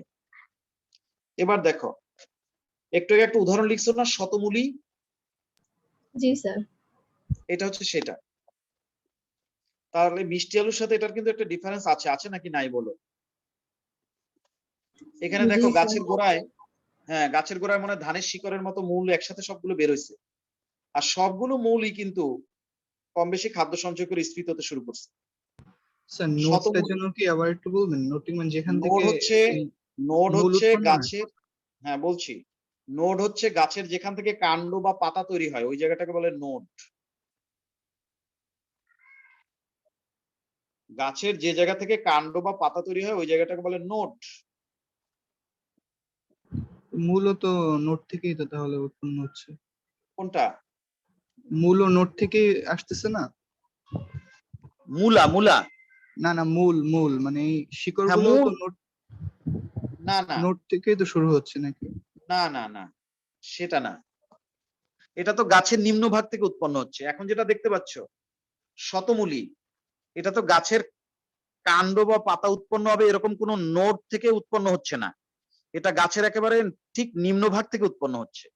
A: এবার দেখো, একটু আগে একটা উদাহরণ লিখছো না শতমূলী,
B: জি স্যার।
A: এটা হচ্ছে সেটা। তাহলে মিষ্টি আলুর সাথে এটার কিন্তু একটা ডিফারেন্স আছে, আছে নাকি নাই বলো? এখানে দেখো
B: জি স্যার।
A: গাছের গোড়ায়, হ্যাঁ গাছের গোড়ায় মনে হয় ধানের শিকড়ের মতো মূল একসাথে সবগুলো বের হয়েছে। আর সবগুলো মূলই কিন্তু কম বেশি খাদ্য সঞ্চয় করে স্ফীত হতে শুরু করছে।
F: স্যার নোটসটার জন্য কি আবার একটু বলবেন? নোটিং মানে যেখান
A: নোড
F: থেকে
A: হচ্ছে,
F: এই
A: নোড
F: মূল
A: হচ্ছে
F: উৎপন্ন হয়?
A: গাছের, হ্যাঁ বলছি, নোড হচ্ছে গাছের যেখান থেকে কাণ্ড বা পাতা তৈরি হয় ওই জায়গাটাকে বলে নোড। গাছের যে জায়গা থেকে কাণ্ড বা পাতা তৈরি হয় ওই জায়গাটাকে বলে নোড।
F: মূলত নোট থেকেই তো তাহলে উৎপন্ন হচ্ছে।
A: কোনটা?
F: মূল ও নোট থেকেই আসতেছে না?
A: মূলা মূলা
F: না না, মূল মূল মানে এই শিকড়গুলো
A: মূল।
F: তো নোট
A: না না
F: নোট থেকেই তো শুরু হচ্ছে নাকি?
A: না না না, সেটা না। এটা তো গাছের নিম্নভাগ থেকে উৎপন্ন হচ্ছে। এখন যেটা দেখতে পাচ্ছ শতমূলী, এটা তো গাছের কাণ্ড বা পাতা উৎপন্ন হবে এরকম কোন নোড থেকে উৎপন্ন হচ্ছে না। এটা গাছের একেবারে ঠিক নিম্নভাগ থেকে উৎপন্ন হচ্ছে।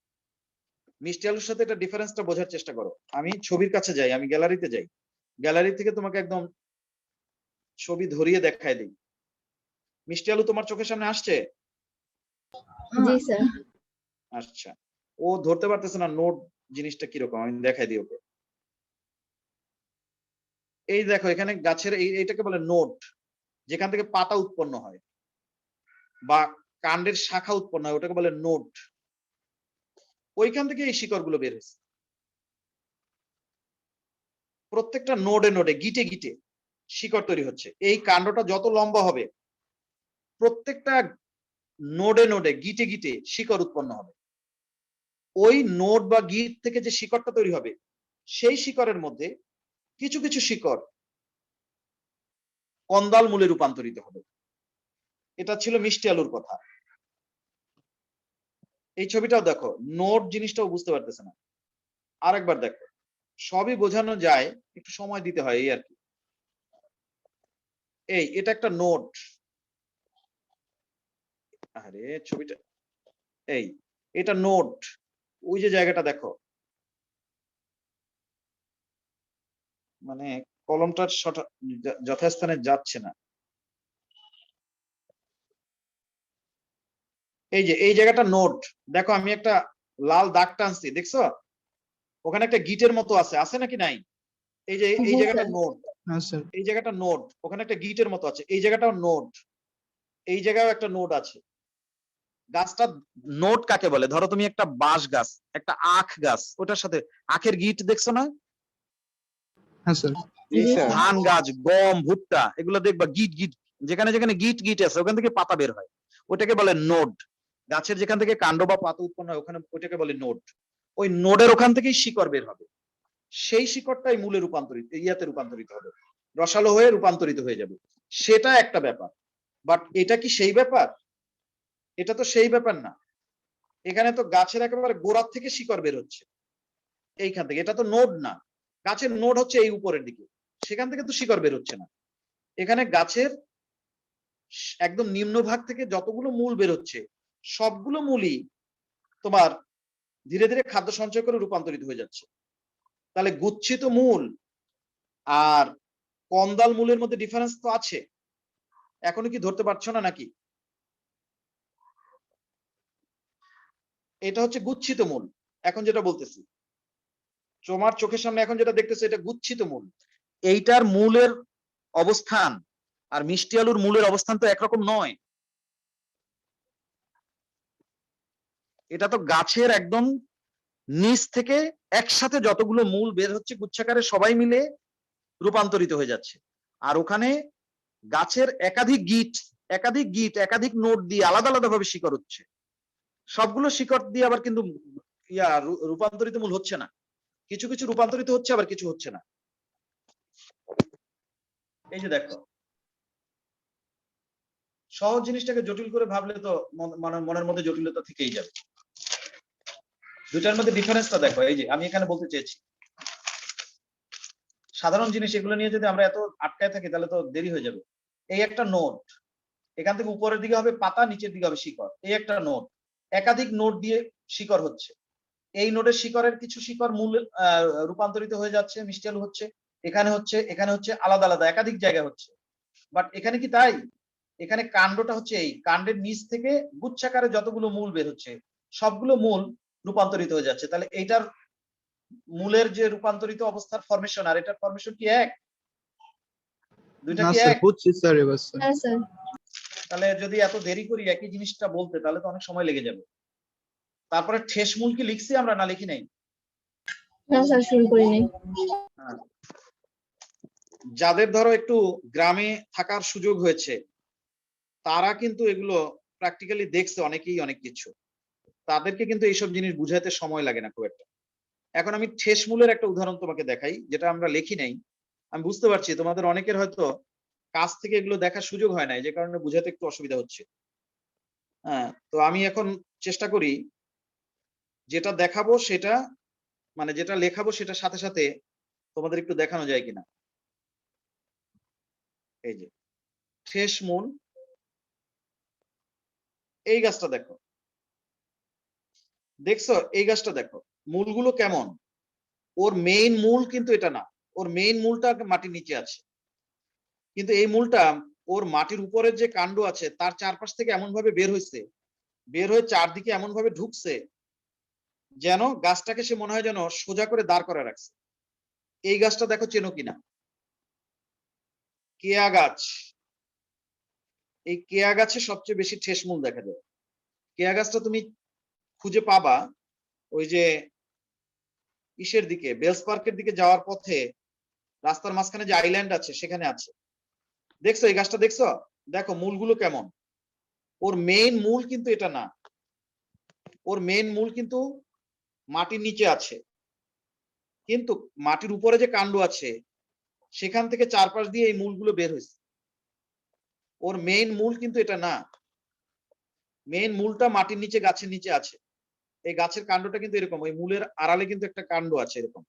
A: মিষ্টি আলুর সাথে এটা ডিফারেন্সটা বোঝার চেষ্টা করো। আমি ছবির কাছে যাই, আমি গ্যালারিতে যাই, গ্যালারি থেকে তোমাকে একদম ছবি ধরিয়ে দেখায় দিই। মিষ্টি আলু তোমার চোখের সামনে আসছে?
B: জি স্যার।
A: আচ্ছা, ও ধরতে পারতেছে না নোট জিনিসটা কিরকম, আমি দেখাই দিই ওকে। এই দেখো এখানে গাছের এইটাকে বলে নোট, যেখান থেকে পাতা উৎপন্ন হয় বা কাণ্ডের শাখা উৎপন্ন হয়, ওটাকে বলে নোট। ওইখান থেকে এই শিকড়গুলো বের হয়েছে। প্রত্যেকটা নোডে নোডে গিটে গিটে শিকড় তৈরি হচ্ছে। এই কাণ্ডটা যত লম্বা হবে প্রত্যেকটা নোডে নোডে গিটে গিটে শিকড় উৎপন্ন হবে। ওই নোড বা গিট থেকে যে শিকড়টা তৈরি হবে সেই শিকড়ের মধ্যে কিছু কিছু শিকড় কন্দাল মূলে রূপান্তরিত হবে। এটা ছিল মিষ্টি আলুর কথা। এই ছবিটাও দেখো, নোট জিনিসটাও বুঝতে পারতেছে না। আরেকবার দেখো, সবই বোঝানো যায়, একটু সময় দিতে হয় এই আর কি। এটা একটা নোট। আরে ছবিটা, এটা নোট। ওই যে জায়গাটা দেখো, মানে কলমটার যথাস্থানে যাচ্ছে না। এই জায়গাটা নোট। দেখো আমি একটা লাল দাগ টানছি, দেখছো? ওখানে একটা গিটের মতো আছে, আছে নাকি নাই? এই
B: জি
A: জায়গাটা
B: স্যার।
A: নোট।
F: হ্যাঁ স্যার।
A: এই জায়গাটা নোট, ওখানে একটা গিটের মতো আছে, এই জায়গাটাও নোট, এই জায়গায় একটা নোট আছে। গাছটা নোট কাকে বলে? ধরো তুমি একটা বাঁশ গাছ, একটা আখ গাছ, ওটার সাথে আখের গিট দেখছো না?
F: হ্যাঁ স্যার।
D: জি
B: জি
D: স্যার।
B: স্যার।
A: ধান গাছ, গম, ভুট্টা, এগুলো দেখবা গিট গিট, যেখানে যেখানে গিট গিট আছে ওখান থেকে পাতা বের হয়, ওটাকে বলে নোড। গাছের যেখান থেকে কাণ্ড বা পাতা উৎপন্ন হয় ওখানে, ওটাকে বলে নোড। ওই নোডের ওখান থেকেই শিকড় বের হবে। সেই শিকড়টাই মূলে রূপান্তরিত, ইয়াতে রূপান্তরিত হবে, রসালো হয়ে রূপান্তরিত হয়ে যাবে। সেটা একটা ব্যাপার। বাট এটা কি সেই ব্যাপার? এটা তো সেই ব্যাপার না। এখানে তো গাছের একেবারে গোড়ার থেকে শিকড় বের হচ্ছে এইখান থেকে। এটা তো নোড না। গাছের নোড হচ্ছে এই উপরের দিকে, সেখান থেকে তো শিকড় বের হচ্ছে না। এখানে গাছের একদম নিম্নভাগ থেকে যতগুলো মূল বের হচ্ছে সবগুলো মূলই তোমার ধীরে ধীরে খাদ্য সঞ্চয় করে রূপান্তরিত হয়ে যাচ্ছে। তাহলে গুচ্ছিত মূল আর কন্দাল মূলের মধ্যে ডিফারেন্স তো আছে। এখনো কি ধরতে পারছো না নাকি? এটা হচ্ছে গুচ্ছিত মূল। এখন যেটা বলতেছি, তোমার চোখের সামনে এখন যেটা দেখতেছো এটা গুচ্ছিত মূল। এইটার মূলের অবস্থান আর মিষ্টি আলুর মূলের অবস্থান তো একরকম নয়। এটা তো গাছের একদম নিচ থেকে একসাথে যতগুলো মূল বের হচ্ছে গুচ্ছাকারে সবাই মিলে রূপান্তরিত হয়ে যাচ্ছে। আর ওখানে গাছের একাধিক নোট দিয়ে আলাদা আলাদা ভাবে শিকড় হচ্ছে। সবগুলো শিকড় দিয়ে আবার কিন্তু রূপান্তরিত মূল হচ্ছে না। কিছু কিছু রূপান্তরিত হচ্ছে, আবার কিছু হচ্ছে না। এই যে দেখো, সহজ জিনিসটাকে জটিল করে ভাবলে তো মনের মধ্যে জটিলতা থেকেই যাবে। দুইটার মধ্যে ডিফারেন্সটা দেখো। এই যে আমি এখানে বলতে চেয়েছি, সাধারণ জিনিস এগুলো নিয়ে যদি আমরা এত আটকায় থাকি তাহলে তো দেরি হয়ে যাবে। এই একটা নোট, এখান থেকে উপরের দিকে হবে পাতা, নিচের দিকে হবে শিকড়। এই একটা নোট, একাধিক নোট দিয়ে শিকড় হচ্ছে। এই নোটের শিকড়ের কিছু শিকড় মূল রূপান্তরিত হয়ে যাচ্ছে, মিষ্টি আলু হচ্ছে। এখানে হচ্ছে আলাদা আলাদা একাধিক জায়গা হচ্ছে। বাট এখানে কি তাই? এখানে কাণ্ডটা হচ্ছে এই কাণ্ডের নিচ থেকে গুচ্ছাকারে যতগুলো মূল বের হচ্ছে সবগুলো মূল রূপান্তরিত হয়ে যাচ্ছে। তাহলে এইটার মূলের যে রূপান্তরিত অবস্থার ফরমেশন আর এটার ফরমেশন কি এক? দুইটা
F: না
A: কি
F: স্যার,
A: এক?
F: বুঝছি স্যার এবার স্যার।
B: হ্যাঁ স্যার।
A: তাহলে যদি এত দেরি করি একই জিনিসটা বলতে তাহলে তো অনেক সময় লেগে যাবে। তারপরে ঠেস মূল কি লিখছি আমরা, না লিখি নাই?
B: না স্যার, শুরু করিনি।
A: যাদের ধরো একটু গ্রামে থাকার সুযোগ হয়েছে তারা কিন্তু এগুলো প্র্যাকটিক্যালি দেখছে অনেকেই অনেক কিছু। তাদেরকে কিন্তু এইসব জিনিস বুঝাইতে সময় লাগে না খুব একটা। এখন আমি ঠেস মূলের একটা উদাহরণ তোমাকে দেখাই, যেটা আমরা লিখি নাই। আমি বুঝতে পারছি তোমাদের অনেকের হয়তো কাছ থেকে এগুলো দেখার সুযোগ হয় নাই, যে কারণে বুঝাতে একটু অসুবিধা হচ্ছে। হ্যাঁ, তো আমি এখন চেষ্টা করি যেটা দেখাবো সেটা, মানে যেটা লেখাবো সেটার সাথে সাথে তোমাদের একটু দেখানো যায় কিনা। এই যে ঠেস মূল, এই গাছটা দেখো, দেখছো এই গাছটা দেখো মূলগুলো কেমন। ওর মেইন মূল কিন্তু এটা না, ওর মেইন মূলটা মাটির নিচে আছে, কিন্তু এই মূলটা ওর মাটির উপরের যে কাণ্ড আছে তার চারপাশ থেকে এমন ভাবে বের হয়েছে, বের হয়ে চারদিকে এমন ভাবে ঢুকছে যেন গাছটাকে সে মনে হয় যেন সোজা করে দাঁড় করে রাখছে। এই গাছটা দেখো চেনো কিনা, কেয়া গাছ। এই কেয়া গাছে সবচেয়ে বেশি ঠেস মূল দেখা যায়। কেয়া গাছটা তুমি খুঁজে পাবা ওই যে ইসের দিকে, বেলস পার্কের দিকে যাওয়ার পথে রাস্তার মাঝখানে যে আইল্যান্ড আছে সেখানে আছে। দেখছো এই গাছটা, দেখছো? দেখো মূলগুলো কেমন। ওর মেইন মূল কিন্তু এটা না, ওর মেইন মূল কিন্তু মাটির নিচে আছে, কিন্তু মাটির উপরে যে কাণ্ড আছে সেখান থেকে চারপাশ দিয়ে এই মূলগুলো বের হয়েছে। ওর মেইন মূল কিন্তু এটা না, মেইন মূলটা মাটির নিচে, গাছের নিচে আছে। এই গাছের কাণ্ডটা কিন্তু এরকম, ওই মূলের আড়ালে কিন্তু একটা কাণ্ড আছে এরকম,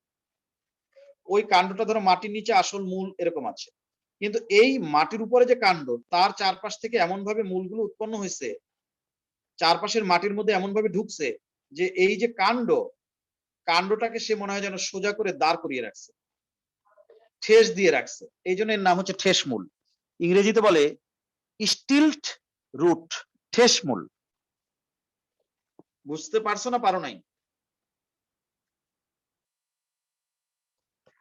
A: ওই কাণ্ডটা ধরো মাটির নিচে, আসল মূল এরকম আছে। কিন্তু এই মাটির উপরে যে কাণ্ড তার চারপাশ থেকে এমন ভাবে মূলগুলো উৎপন্ন হয়েছে, চারপাশের মাটির মধ্যে এমন ভাবে ঢুকছে যে এই যে কাণ্ডটাকে সে মনে হয় যেন সোজা করে দাঁড় করিয়ে রাখছে, ঠেস দিয়ে রাখছে। এই জন্য এর নাম হচ্ছে ঠেস মূল। ইংরেজিতে বলে স্টিলড রুট, ঠেস মূল। বুঝতে পারছো না পারো নাই?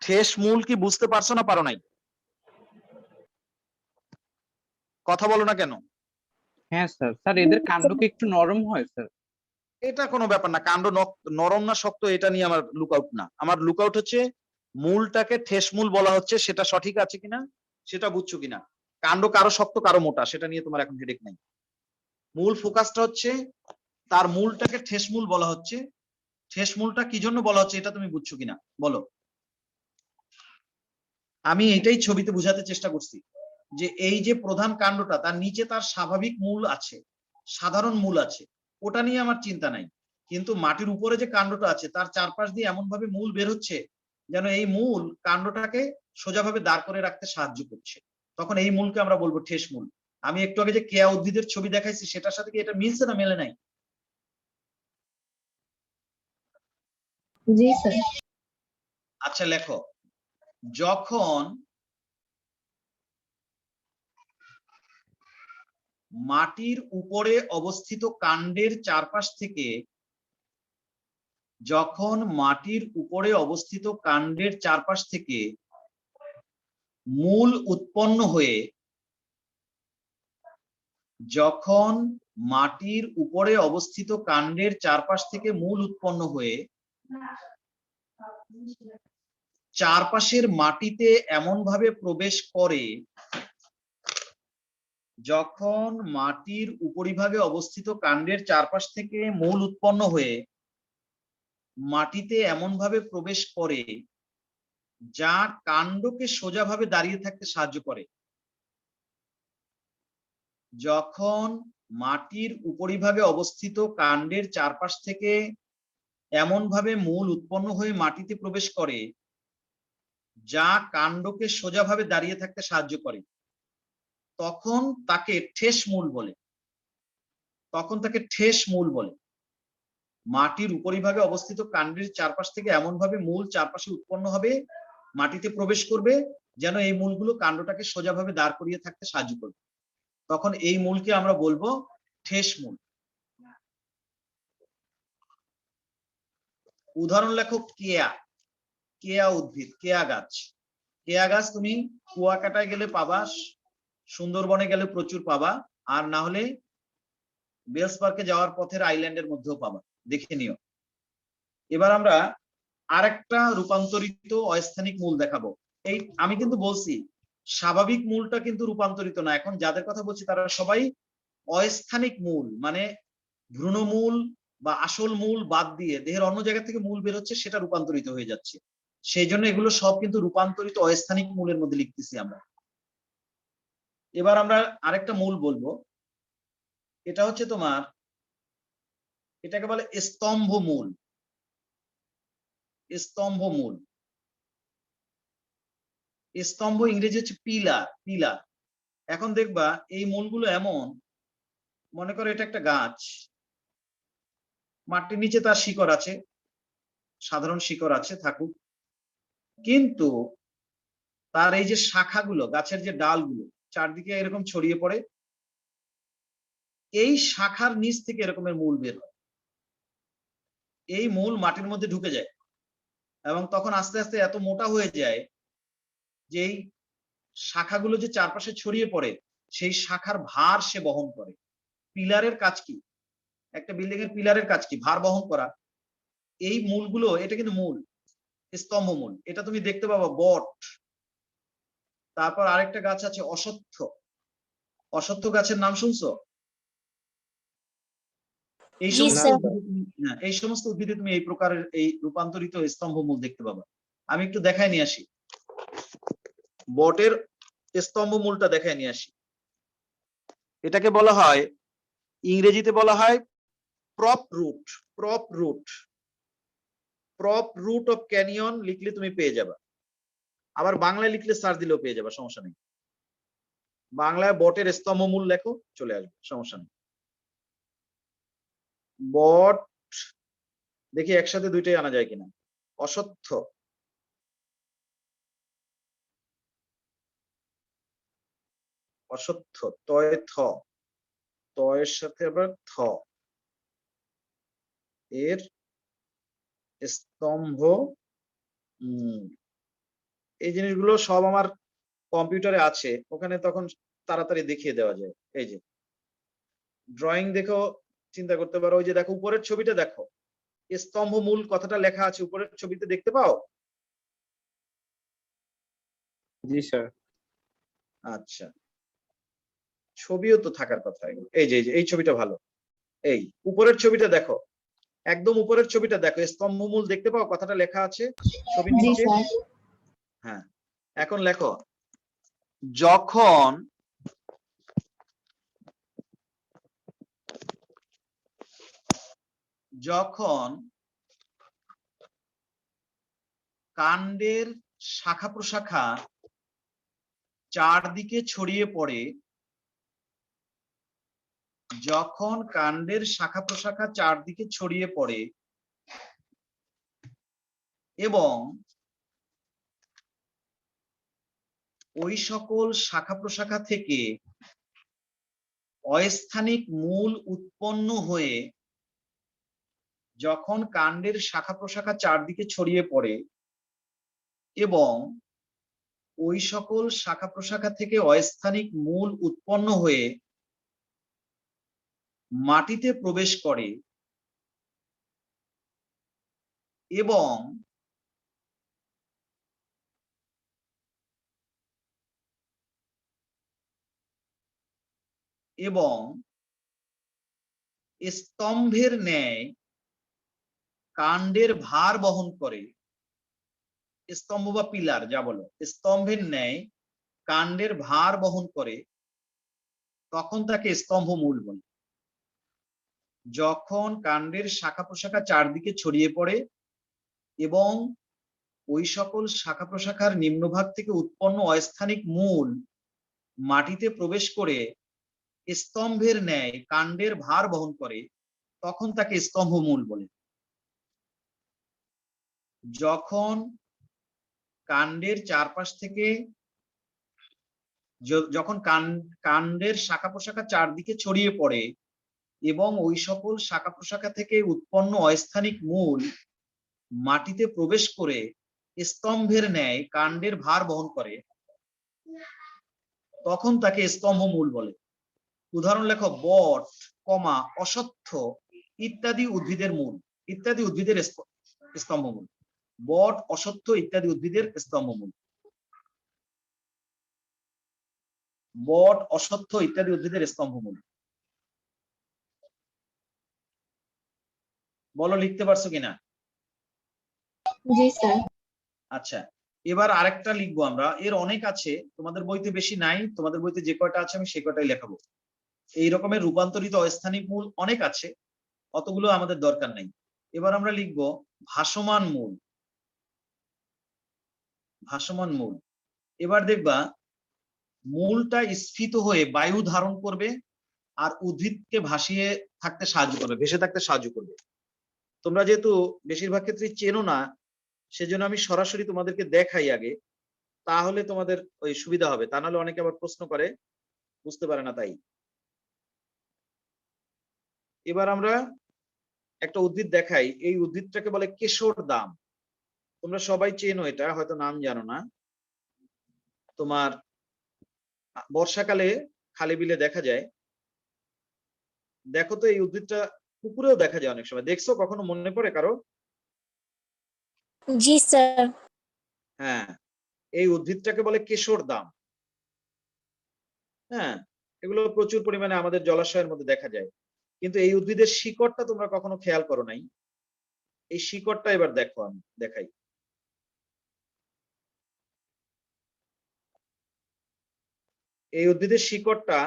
A: ঠেস মূল কি বুঝতে পারছো না পারো নাই? কথা বলো না কেন?
D: হ্যাঁ স্যার। স্যার এদের কাণ্ড কি একটু নরম হয় স্যার?
A: এটা কোনো ব্যাপার না, কাণ্ড নরম না শক্ত এটা নিয়ে আমার লুকআউট না। আমার লুকআউট হচ্ছে মূলটাকে ঠেস মূল বলা হচ্ছে, সেটা সঠিক আছে কিনা, সেটা বুঝছো কিনা। কাণ্ড কারো শক্ত কারো মোটা সেটা নিয়ে তোমার এখন হেডেক নাই। মূল ফোকাসটা হচ্ছে তার মূলটাকে ঠেস মূল বলা হচ্ছে। ঠেস মূলটা কি জন্য বলা হচ্ছে এটা তুমি বুঝছো কিনা বলো। আমি এটাই ছবিতে বোঝাতে চেষ্টা করছি যে এই যে প্রধান কাণ্ডটা তার নিচে তার স্বাভাবিক মূল আছে, সাধারণ মূল আছে, ওটা নিয়ে আমার চিন্তা নাই। কিন্তু মাটির উপরে যে কাণ্ডটা আছে তার চারপাশ দিয়ে এমন ভাবে মূল বের হচ্ছে যেন এই মূল কাণ্ডটাকে সোজাভাবে দাঁড় করে রাখতে সাহায্য করছে, তখন এই মূলকে আমরা বলবো ঠেস মূল। আমি একটু আগে যে কেয়া উদ্ভিদের ছবি দেখাইছি সেটার সাথে কি এটা মিলছে না মেলে নাই?
B: জি স্যার।
A: আচ্ছা লেখো, যখন মাটির উপরে অবস্থিত কাণ্ডের চারপাশ থেকে, যখন মাটির উপরে অবস্থিত কাণ্ডের চারপাশ থেকে মূল উৎপন্ন হয়ে, যখন মাটির উপরে অবস্থিত কাণ্ডের চারপাশ থেকে মূল উৎপন্ন হয়ে চারপাশের মাটিতে এমন ভাবে প্রবেশ করে, যখন মাটির উপরিভাগে অবস্থিত কাণ্ডের চারপাশ থেকে মূল উৎপন্ন হয়ে মাটিতে এমন ভাবে প্রবেশ করে যা কাণ্ডকে সোজাভাবে দাঁড়িয়ে থাকতে সাহায্য করে, যখন মাটির উপরিভাগে অবস্থিত কাণ্ডের চারপাশ থেকে এমন ভাবে মূল উৎপন্ন হয়ে মাটিতে প্রবেশ করে যা কাণ্ডকে সোজাভাবে দাঁড়িয়ে থাকতে সাহায্য করে, তখন তাকে ঠেস মূল বলে। তখন তাকে ঠেস মূল বলে। মাটির উপরিভাগে অবস্থিত কাণ্ডের চারপাশ থেকে এমন ভাবে মূল চারপাশে উৎপন্ন হবে, মাটিতে প্রবেশ করবে যেন এই মূলগুলো কাণ্ডটাকে সোজাভাবে দাঁড় করিয়ে থাকতে সাহায্য করবে, তখন এই মূলকে আমরা বলবো ঠেস মূল। উদাহরণ লেখো কেয়া, কেয়া উদ্ভিদ, কেয়া গাছ। কেয়া গাছ তুমি কুয়াকাটায় গেলে পাবা, সুন্দরবনে গেলে প্রচুর পাবা, আর না হলে বেলস পার্কে যাওয়ার পথের আইল্যান্ডের মধ্যেও পাবা, দেখে নিও। এবার আমরা আরেকটা রূপান্তরিত অস্থানিক মূল দেখাবো। এই আমি কিন্তু বলছি স্বাভাবিক মূলটা কিন্তু রূপান্তরিত না, এখন যাদের কথা বলছি তারা সবাই অস্থানিক মূল, মানে ভ্রূণমূল, বা আসল মূল বাদ দিয়ে দেহের অন্য জায়গা থেকে মূল বের হচ্ছে, সেটা রূপান্তরিত হয়ে যাচ্ছে। সেই জন্য এগুলো সব কিন্তু রূপান্তরিত অস্থানিক মূলের মধ্যে লিখতেছি আমরা। এবার আমরা আরেকটা মূল বলবো, এটা হচ্ছে তোমার, এটাকে বলে স্তম্ভ মূল। স্তম্ভ মূল, স্তম্ভ ইংরেজি হচ্ছে পিলার। পিলার। এখন দেখবা এই মূলগুলো এমন, মনে করো এটা একটা গাছ, মাটির নিচে তার শিকড় আছে, সাধারণ শিকড় আছে থাকুক, কিন্তু তার এই যে শাখাগুলো, গাছের যে ডালগুলো চারদিকে এরকম ছড়িয়ে পড়ে, এই শাখার নিচ থেকে এরকমের মূল বের হয়। এই মূল মাটির মধ্যে ঢুকে যায় এবং তখন আস্তে আস্তে এত মোটা হয়ে যায় যে এই শাখাগুলো যে চারপাশে ছড়িয়ে পড়ে, সেই শাখার ভার সে বহন করে। পিলারের কাজ কি? একটা বিল্ডিং এর পিলারের কাজ কি? ভার বহন করা। এই মূলগুলো, এটা কিন্তু মূল, স্তম্ভ মূল। এটা তুমি দেখতে পাবা বট। তারপর আরেকটা গাছ আছে অশ্বত্থ। অশ্বত্থ গাছের নাম শুনছো? এই
B: জি
A: সমস্ত
B: স্যার।
A: এই সমস্ত উদ্ভিদে তুমি এই প্রকারের এই রূপান্তরিত স্তম্ভ মূল দেখতে পাবা। আমি একটু দেখায় নিয়ে আসি, বটের স্তম্ভ মূলটা দেখায় নিয়ে আসি। এটাকে বলা হয়, ইংরেজিতে বলা হয় prop root. Prop root, prop root of canyon লিখলে তুমি পেয়ে যাবে। আবার বাংলায় লিখলে সার্চ দিলেও পেয়ে যাবে, সমস্যা নেই। বাংলায় বটের স্তম্ভ মূল লেখো, চলে আসবে, সমস্যা নেই। বট, দেখি একসাথে দুইটাই আনা যায় কিনা। অশ্বত্থ, অশ্বত্থ, তয় থ, তয়ের সাথে আবার থ, এর স্তম্ভ মূল। এই জিনিসগুলো সব আমার কম্পিউটারে আছে, ওখানে তখন তাড়াতাড়ি দেখিয়ে দেওয়া যায়। এই যে ড্রয়িং দেখো, চিন্তা করতে পারো। ওই যে দেখো উপরের ছবিটা দেখো, স্তম্ভ মূল কথাটা লেখা আছে উপরের ছবিতে, দেখতে পাও?
D: জি স্যার।
A: আচ্ছা, ছবিও তো থাকার কথা। এই যে এই ছবিটা ভালো, এই উপরের ছবিটা দেখো, একদম উপরের ছবিটা দেখো, স্তম্ভ মূল দেখতে পাও? কথাটা লেখা আছে ছবির
B: জি
A: নিচে।
B: স্যার।
A: হ্যাঁ, এখন লেখো, যখন যখন কাণ্ডের শাখা প্রশাখা চারদিকে ছড়িয়ে পড়ে, যখন কাণ্ডের শাখা প্রশাখা চারদিকে ছড়িয়ে পড়ে এবং ওই সকল শাখা প্রশাখা থেকে অস্থানিক মূল উৎপন্ন হয়ে, যখন কাণ্ডের শাখা প্রশাখা চারদিকে ছড়িয়ে পড়ে এবং ওই সকল শাখা প্রশাখা থেকে অস্থানিক মূল উৎপন্ন হয়ে মাটিতে প্রবেশ করে এবং স্তম্ভের ন্যায় কাণ্ডের ভার বহন করে, স্তম্ভ বা পিলার যা বলো, স্তম্ভের ন্যায় কাণ্ডের ভার বহন করে, তখন তাকে স্তম্ভ মূল বলে। যখন কাণ্ডের শাখা প্রশাখা চারদিকে ছড়িয়ে পড়ে এবং ওই সকল শাখা প্রশাখার নিম্নভাগ থেকে উৎপন্ন অস্থানিক মূল মাটিতে প্রবেশ করে স্তম্ভের ন্যায় কাণ্ডের ভার বহন করে, তখন তাকে স্তম্ভ মূল বলে। যখন কাণ্ডের চারপাশ থেকে, যখন কাণ্ডের শাখা প্রশাখা চারদিকে ছড়িয়ে পড়ে এবং ওই সকল শাখা প্রশাখা থেকে উৎপন্ন অস্থানিক মূল মাটিতে প্রবেশ করে স্তম্ভের ন্যায় কাণ্ডের ভার বহন করে, তখন তাকে স্তম্ভ মূল বলে। উদাহরণ লেখো, বট, কমা, অশ্বত্থ ইত্যাদি উদ্ভিদের মূল, ইত্যাদি উদ্ভিদের স্তম্ভ মূল। বট, অশ্বত্থ ইত্যাদি উদ্ভিদের স্তম্ভ মূল। বট, অশ্বত্থ ইত্যাদি উদ্ভিদের স্তম্ভ মূল। বলো লিখতে পারছো কিনা?
B: জি স্যার।
A: আচ্ছা, এবার আরেকটা লিখবো আমরা, এর অনেক আছে, তোমাদের বইতে বেশি নাই, তোমাদের বইতে যে কয়টা আছে আমি সে কয়টাই লেখাবো। এই রকমের রূপান্তরিত অস্থানিক মূল অনেক আছে, অতগুলো আমাদের দরকার নেই। এবার আমরা লিখবো ভাসমান মূল। ভাসমান মূল, এবার দেখবা মূলটা স্ফীত হয়ে বায়ু ধারণ করবে আর উদ্ভিদকে ভাসিয়ে থাকতে সাহায্য করবে, ভেসে থাকতে সাহায্য করবে। তোমরা যেহেতু বেশিরভাগ ক্ষেত্রে চেনো না, সেজন্য আমি সরাসরি তোমাদেরকে দেখাই আগে, তাহলে তোমাদের ওই সুবিধা হবে, তা নাহলে অনেকে আবার প্রশ্ন করে বুঝতে পারে না। তাই এবার আমরা একটা উদ্ভিদ দেখাই, এই উদ্ভিদটাকে বলে কেশর দাম। তোমরা সবাই চেনো, এটা হয়তো নাম জানো না। তোমার বর্ষাকালে খালে বিলে দেখা যায়। দেখো তো এই উদ্ভিদটা পুকুরেও দেখা যায় অনেক সময়, দেখছো কখনো, মনে পড়ে কারো?
G: জি স্যার।
A: হ্যাঁ, এই উদ্ভিদটাকে বলে কেশর দাম। হ্যাঁ, এগুলো প্রচুর পরিমাণে আমাদের জলাশয়ের মধ্যে দেখা যায়, কিন্তু এই উদ্ভিদের শিকড়টা তোমরা কখনো খেয়াল করো নাই। এই শিকড়টা এবার দেখো, আমি দেখাই। এই উদ্ভিদের শিকড়টা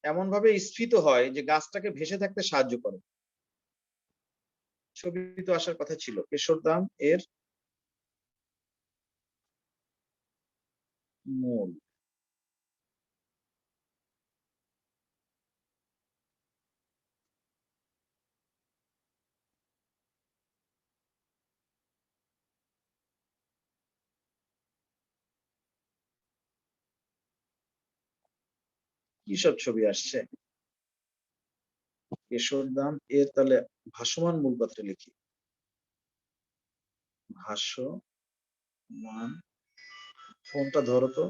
A: এমন ভাবে স্ফীত হয় যে গাছটাকে ভেসে থাকতে সাহায্য করে। ছবি তো আসার কথা ছিল, কেশর দাম এর মূল। কি সব ছবি আসছে? কেশর দাম এর তাহলে ভাসমান মূল পত্রে লিখি, ভাসমান। ফোনটা ধরো তো।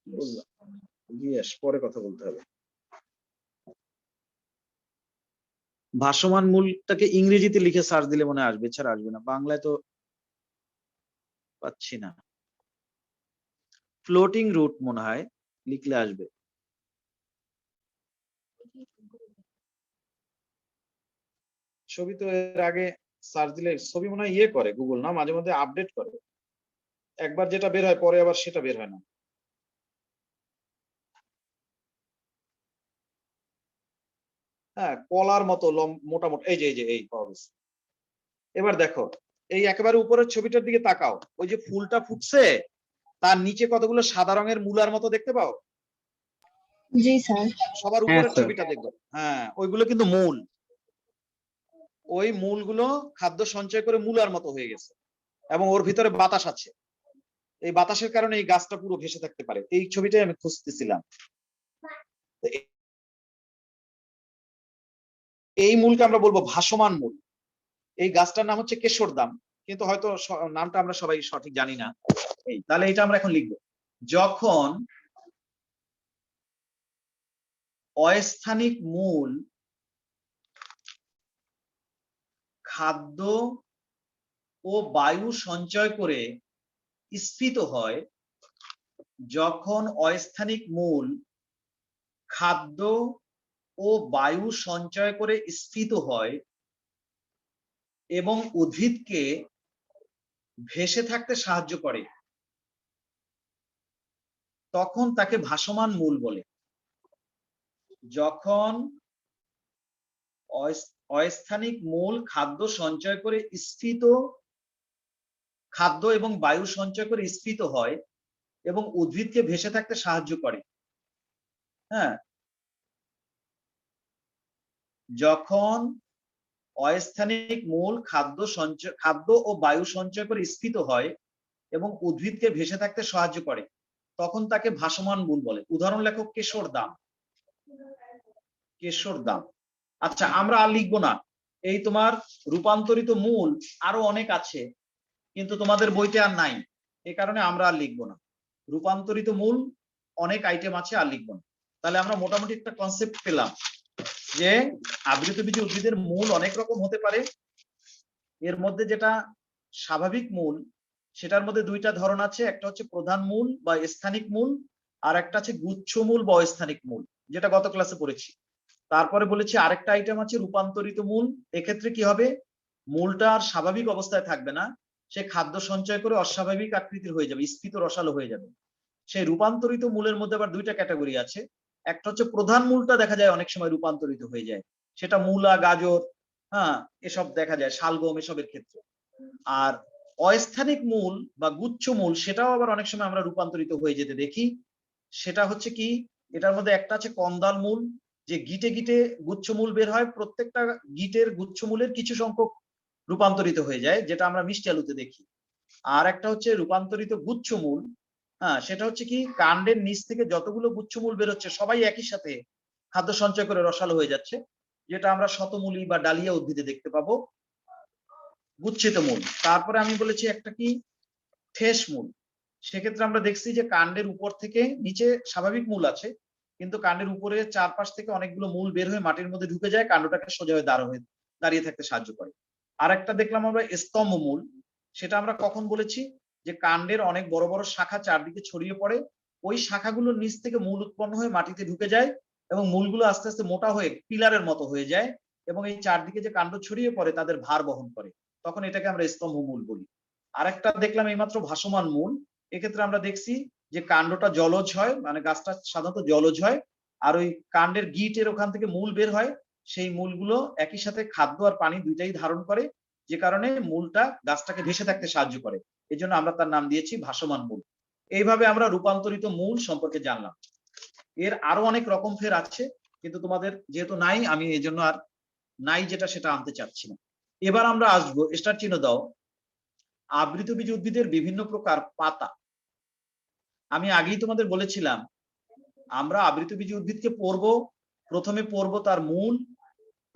A: বুঝলাম, ইয়েস, পরে কথা বলতে হবে। ভাসমান মূলটাকে ইংরেজিতে লিখে সার্চ দিলে মনে হয় আসবে, ছাড়া আসবে না, বাংলায় তো পাচ্ছি না। ফ্লোটিং রুট মনে হয় লিখলে আসবে। ছবি তো এর আগে সার্চ দিলে ছবি মনে হয় ইয়ে করে গুগল, না মাঝে মধ্যে আপডেট করে, একবার যেটা বের হয় পরে আবার সেটা বের হয় না। হ্যাঁ, কলার মতো মোটামুটি, এই যে এই পাওয়া গেছে। এবার দেখো, এই একেবারে উপরের ছবিটার দিকে তাকাও, ওই যে ফুলটা ফুটছে তার নিচে কতগুলো সাদা রঙের মূলার মতো দেখতে পাও?
B: জি স্যার।
A: সবার
D: হ্যাঁ
A: উপরের
D: স্যার।
A: ছবিটা দেখবে, হ্যাঁ ওইগুলো কিন্তু মূল। ওই মূলগুলো খাদ্য সঞ্চয় করে মূলার মতো হয়ে গেছে, এবং ওর ভিতরে বাতাস আছে। এই বাতাসের কারণে এই গাছটা পুরো ভেসে থাকতে পারে। এই ছবিটাই আমি খুঁজতেছিলাম। এই মূলকে আমরা বলবো ভাসমান মূল। এই গাছটার নাম হচ্ছে কেশর দাম, কিন্তু হয়তো নামটা আমরা সবাই সঠিক জানি না। এই তাহলে এটা আমরা এখন লিখবো, যখন অস্থানিক মূল খাদ্য ও বায়ু সঞ্চয় করে স্ফীত হয়, যখন অস্থানিক মূল খাদ্য ও বায়ু সঞ্চয় করে স্ফীত হয় এবং উদ্ভিদকে ভেসে থাকতে সাহায্য করে, তখন তাকে ভাসমান মূল বলে। যখন অস্থানিক মূল খাদ্য সঞ্চয় করে স্ফীত, খাদ্য এবং বায়ু সঞ্চয় করে স্ফীত হয় এবং উদ্ভিদকে ভেসে থাকতে সাহায্য করে। হ্যাঁ, যখন অস্থানিক মূল খাদ্য ও বায়ু সঞ্চয় করে স্ফীত হয় এবং উদ্ভিদকে ভেসে থাকতে সাহায্য করে, তখন তাকে ভাসমান মূল বলে। উদাহরণ লেখো, কেশর দাম। কেশর দাম। আচ্ছা, আমরা আর লিখবো না। এই তোমার রূপান্তরিত মূল আরো অনেক আছে, কিন্তু তোমাদের বইতে আর নাই, এই কারণে আমরা আর লিখবো না। রূপান্তরিত মূল অনেক আইটেম আছে, আর লিখবো না। তাহলে আমরা মোটামুটি একটা কনসেপ্ট পেলাম যে আবৃতবীজী উদ্ভিদের মূল অনেক রকম হতে পারে। এর মধ্যে যেটা স্বাভাবিক মূল, সেটার মধ্যে দুইটা ধরন আছে, একটা হচ্ছে প্রধান মূল বা স্থানিক মূল, আর একটা আছে গুচ্ছমূল বা অস্থানিক মূল, যেটা গত ক্লাসে পড়েছি। তারপরে বলেছি আরেকটা আইটেম আছে রূপান্তরিত মূল। এক্ষেত্রে কি হবে, মূলটা আর স্বাভাবিক অবস্থায় থাকবে না, সে খাদ্য সঞ্চয় করে অস্বাভাবিক আকৃতির হয়ে যাবে, স্ফীত রসালো হয়ে যাবে। সেই রূপান্তরিত মূলের মধ্যে আবার দুইটা ক্যাটাগরি আছে। একটা হচ্ছে প্রধান মূলটা দেখা যায় অনেক সময় রূপান্তরিত হয়ে যায়, সেটা মূলা, গাজর, হ্যাঁ, এসব দেখা যায়, শালগম, এসবের ক্ষেত্রে। আর অস্থানিক মূল বা গুচ্ছ মূল, সেটাও আবার অনেক সময় আমরা রূপান্তরিত হয়ে যেতে দেখি। সেটা হচ্ছে কি, এটার মধ্যে একটা আছে কন্দাল মূল, যে গিটে গিটে গুচ্ছমূল বের হয়, প্রত্যেকটা গিটের গুচ্ছমূলের কিছু সংখ্যক রূপান্তরিত হয়ে যায়, যেটা আমরা মিষ্টি আলুতে দেখি। আর একটা হচ্ছে রূপান্তরিত গুচ্ছমূল, হ্যাঁ, সেটা হচ্ছে কি, কাণ্ডের নিচ থেকে যতগুলো গুচ্ছমূল বেরোচ্ছে সবাই একই সাথে খাদ্য সঞ্চয় করে রসালো হয়ে যাচ্ছে, যেটা আমরা শতমূলী বা ডালিয়া উদ্ভিদে দেখতে পাবো, গুচ্ছিত মূল। তারপরে আমি বলেছি একটা কি, ঠেস মূল। সেক্ষেত্রে আমরা দেখছি যে কাণ্ডের উপর থেকে নিচে স্বাভাবিক মূল আছে, কিন্তু কাণ্ডের উপরে চারপাশ থেকে অনেকগুলো মূল বের হয়ে মাটির মধ্যে ঢুকে যায়, কাণ্ডটাকে সোজা হয়ে দাঁড়িয়ে থাকতে সাহায্য করে। আর একটা দেখলাম আমরা স্তম্ভ মূল। সেটা আমরা কখন বলেছি, যে কাণ্ডের অনেক বড় বড় শাখা চারদিকে ছড়িয়ে পড়ে, ওই শাখাগুলোর নিচ থেকে মূল উৎপন্ন হয়ে মাটিতে ঢুকে যায়, এবং মূলগুলো আস্তে আস্তে মোটা হয়ে পিলারের মতো হয়ে যায়, এবং এই চারদিকে যে কাণ্ড ছড়িয়ে পড়ে তাদের ভার বহন করে, তখন এটাকে আমরা স্তম্ভ মূল বলি। আরেকটা দেখলাম এইমাত্র ভাসমান মূল। এক্ষেত্রে আমরা দেখছি যে কাণ্ডটা জলজ হয়, মানে গাছটা সাধারণত জলজ হয়, আর ওই কাণ্ডের গিটের ওখান থেকে মূল বের হয়, সেই মূলগুলো একই সাথে খাদ্য আর পানি দুইটাই ধারণ করে, যে কারণে মূলটা গাছটাকে ভেসে থাকতে সাহায্য করে, এই জন্য আমরা তার নাম দিয়েছি ভাসমান মূল। এইভাবে আমরা রূপান্তরিত মূল সম্পর্কে জানলাম। এর আরো অনেক রকম ফের আছে, কিন্তু তোমাদের যেহেতু নাই, আমি এই জন্য আর নাই যেটা সেটা আনতে চাচ্ছি না। এবার আমরা আসবো, স্টার চিহ্ন দাও, আবৃতবীজ উদ্ভিদের বিভিন্ন প্রকার পাতা। আমি আগেই তোমাদের বলেছিলাম, আমরা আবৃতবীজ উদ্ভিদকে পড়বো, প্রথমে পড়বো তার মূল,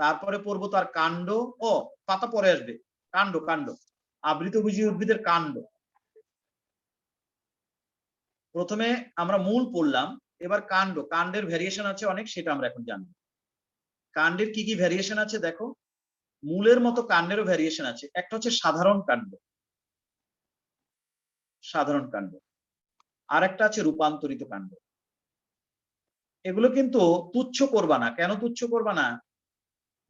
A: তারপরে পড়বো তার কাণ্ড, ও পাতা পরে আসবে, কাণ্ড, কাণ্ড, আবৃতবীজী উদ্ভিদের কাণ্ড। প্রথমে আমরা মূল পড়লাম, এবার কাণ্ড, কাণ্ডের ভ্যারিয়েশন আছে অনেক, সেটা আমরা এখন জানবো। কাণ্ডের কি কি ভ্যারিয়েশন আছে দেখো, মূলের মতো কাণ্ডেরও ভ্যারিয়েশন আছে। একটা হচ্ছে সাধারণ কাণ্ড, সাধারণ কাণ্ড, আর একটা আছে রূপান্তরিত কাণ্ড। এগুলো কিন্তু তুচ্ছ করবা না। কেন তুচ্ছ করবা না,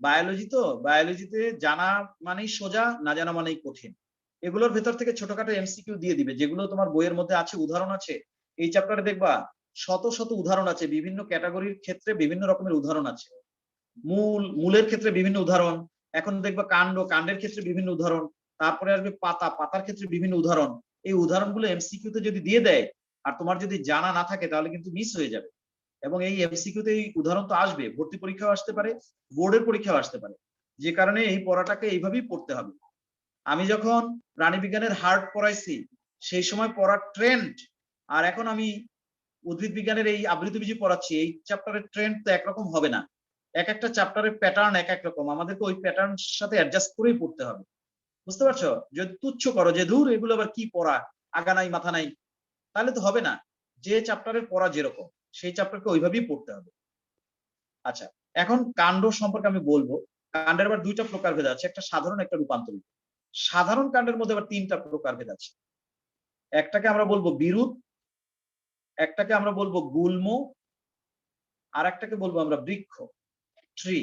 A: বায়োলজি তো, বায়োলজিতে জানা মানেই সোজা, না জানা মানেই কঠিন। এগুলোর ভেতর থেকে ছোটখাটো এমসিকিউ দিয়ে দিবে, যেগুলো তোমার বইয়ের মধ্যে আছে, উদাহরণ আছে। এই চ্যাপ্টারে দেখবা শত শত উদাহরণ আছে, বিভিন্ন ক্যাটাগরির ক্ষেত্রে বিভিন্ন রকমের উদাহরণ আছে। মূলের ক্ষেত্রে বিভিন্ন উদাহরণ, এখন দেখবা কাণ্ড, কাণ্ডের ক্ষেত্রে বিভিন্ন উদাহরণ, তারপরে আসবে পাতা, পাতার ক্ষেত্রে বিভিন্ন উদাহরণ। এই উদাহরণগুলো এমসিকিউ তে যদি দিয়ে দেয়, আর তোমার যদি জানা না থাকে, তাহলে কিন্তু মিস হয়ে যাবে। এবং এই এমসিকিউ তে এই উদাহরণ তো আসবে, ভর্তি পরীক্ষাও আসতে পারে, বোর্ডের পরীক্ষাও আসতে পারে, যে কারণে এই পড়াটাকে এইভাবেই পড়তে হবে। আমি যখন প্রাণীবিজ্ঞানের হার্ট পড়াইছি, সেই সময় পড়ার ট্রেন্ড, আর এখন আমি উদ্ভিদ বিজ্ঞানের এই আবৃতবীজী পড়াচ্ছি, এই চ্যাপ্টারের ট্রেন্ড তো একরকম হবে না। এক একটা চ্যাপ্টারের প্যাটার্ন এক এক রকম, আমাদেরকে ওই প্যাটার্ন সাথে অ্যাডজাস্ট করেই পড়তে হবে। বুঝতে পারছো? যদি তুচ্ছ করো যে দূর এগুলো আবার কি পড়া, আগা নাই মাথা নাই, তাহলে তো হবে না। যে চ্যাপ্টারের পড়া যেরকম, সেই চ্যাপ্টারকে ওইভাবেই পড়তে হবে। আচ্ছা, এখন কাণ্ড সম্পর্কে আমি বলবো। কাণ্ডের আবার দুইটা প্রকারভেদ আছে, একটা সাধারণ, একটা রূপান্তরিত। সাধারণ কাণ্ডের মধ্যে আবার তিনটা প্রকারভেদ আছে। একটাকে আমরা বলবো বিরুৎ, একটাকে আমরা বলবো গুল্ম, আর একটাকে বলবো আমরা বৃক্ষ, ট্রি।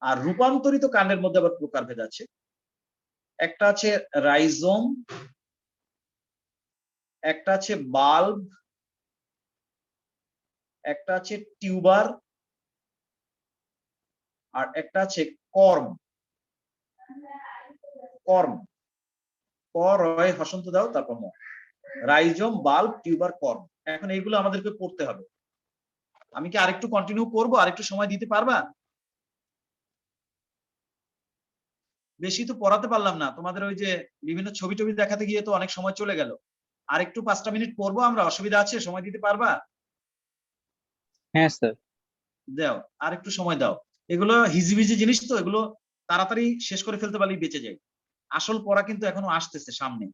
A: আর রূপান্তরিত কাণ্ডের মধ্যে আবার প্রকারভেদ আছে। একটা আছে রাইজোম, একটা আছে বাল্ব, একটা আছে টিউবার, আর একটা আছে কর্ম। কর্ম, কর হয় হসন্ত দাও, তারপর ম। রাইজোম, বাল্ব, টিউবার, কর্ম। এখন এইগুলো আমাদেরকে পড়তে হবে। আমি কি আরেকটু কন্টিনিউ করবো? আরেকটু সময় দিতে পারবা? বেশি তো পড়াতে পারলাম না তোমাদের, ওই যে বিভিন্ন ছবি টবি দেখাতে গিয়ে তো অনেক সময় চলে গেল। আরেকটু 5টা মিনিট পড়বো আমরা, অসুবিধা আছে? সময় দিতে পারবা?
D: হ্যাঁ স্যার।
A: দাও, আর একটু সময় দাও। এগুলো হিজিবিজি জিনিস তো, এগুলো তাড়াতাড়ি শেষ করে ফেলতে পারলেই বেঁচে যায়। আসল পড়া কিন্তু এখনো আসতেছে সামনে।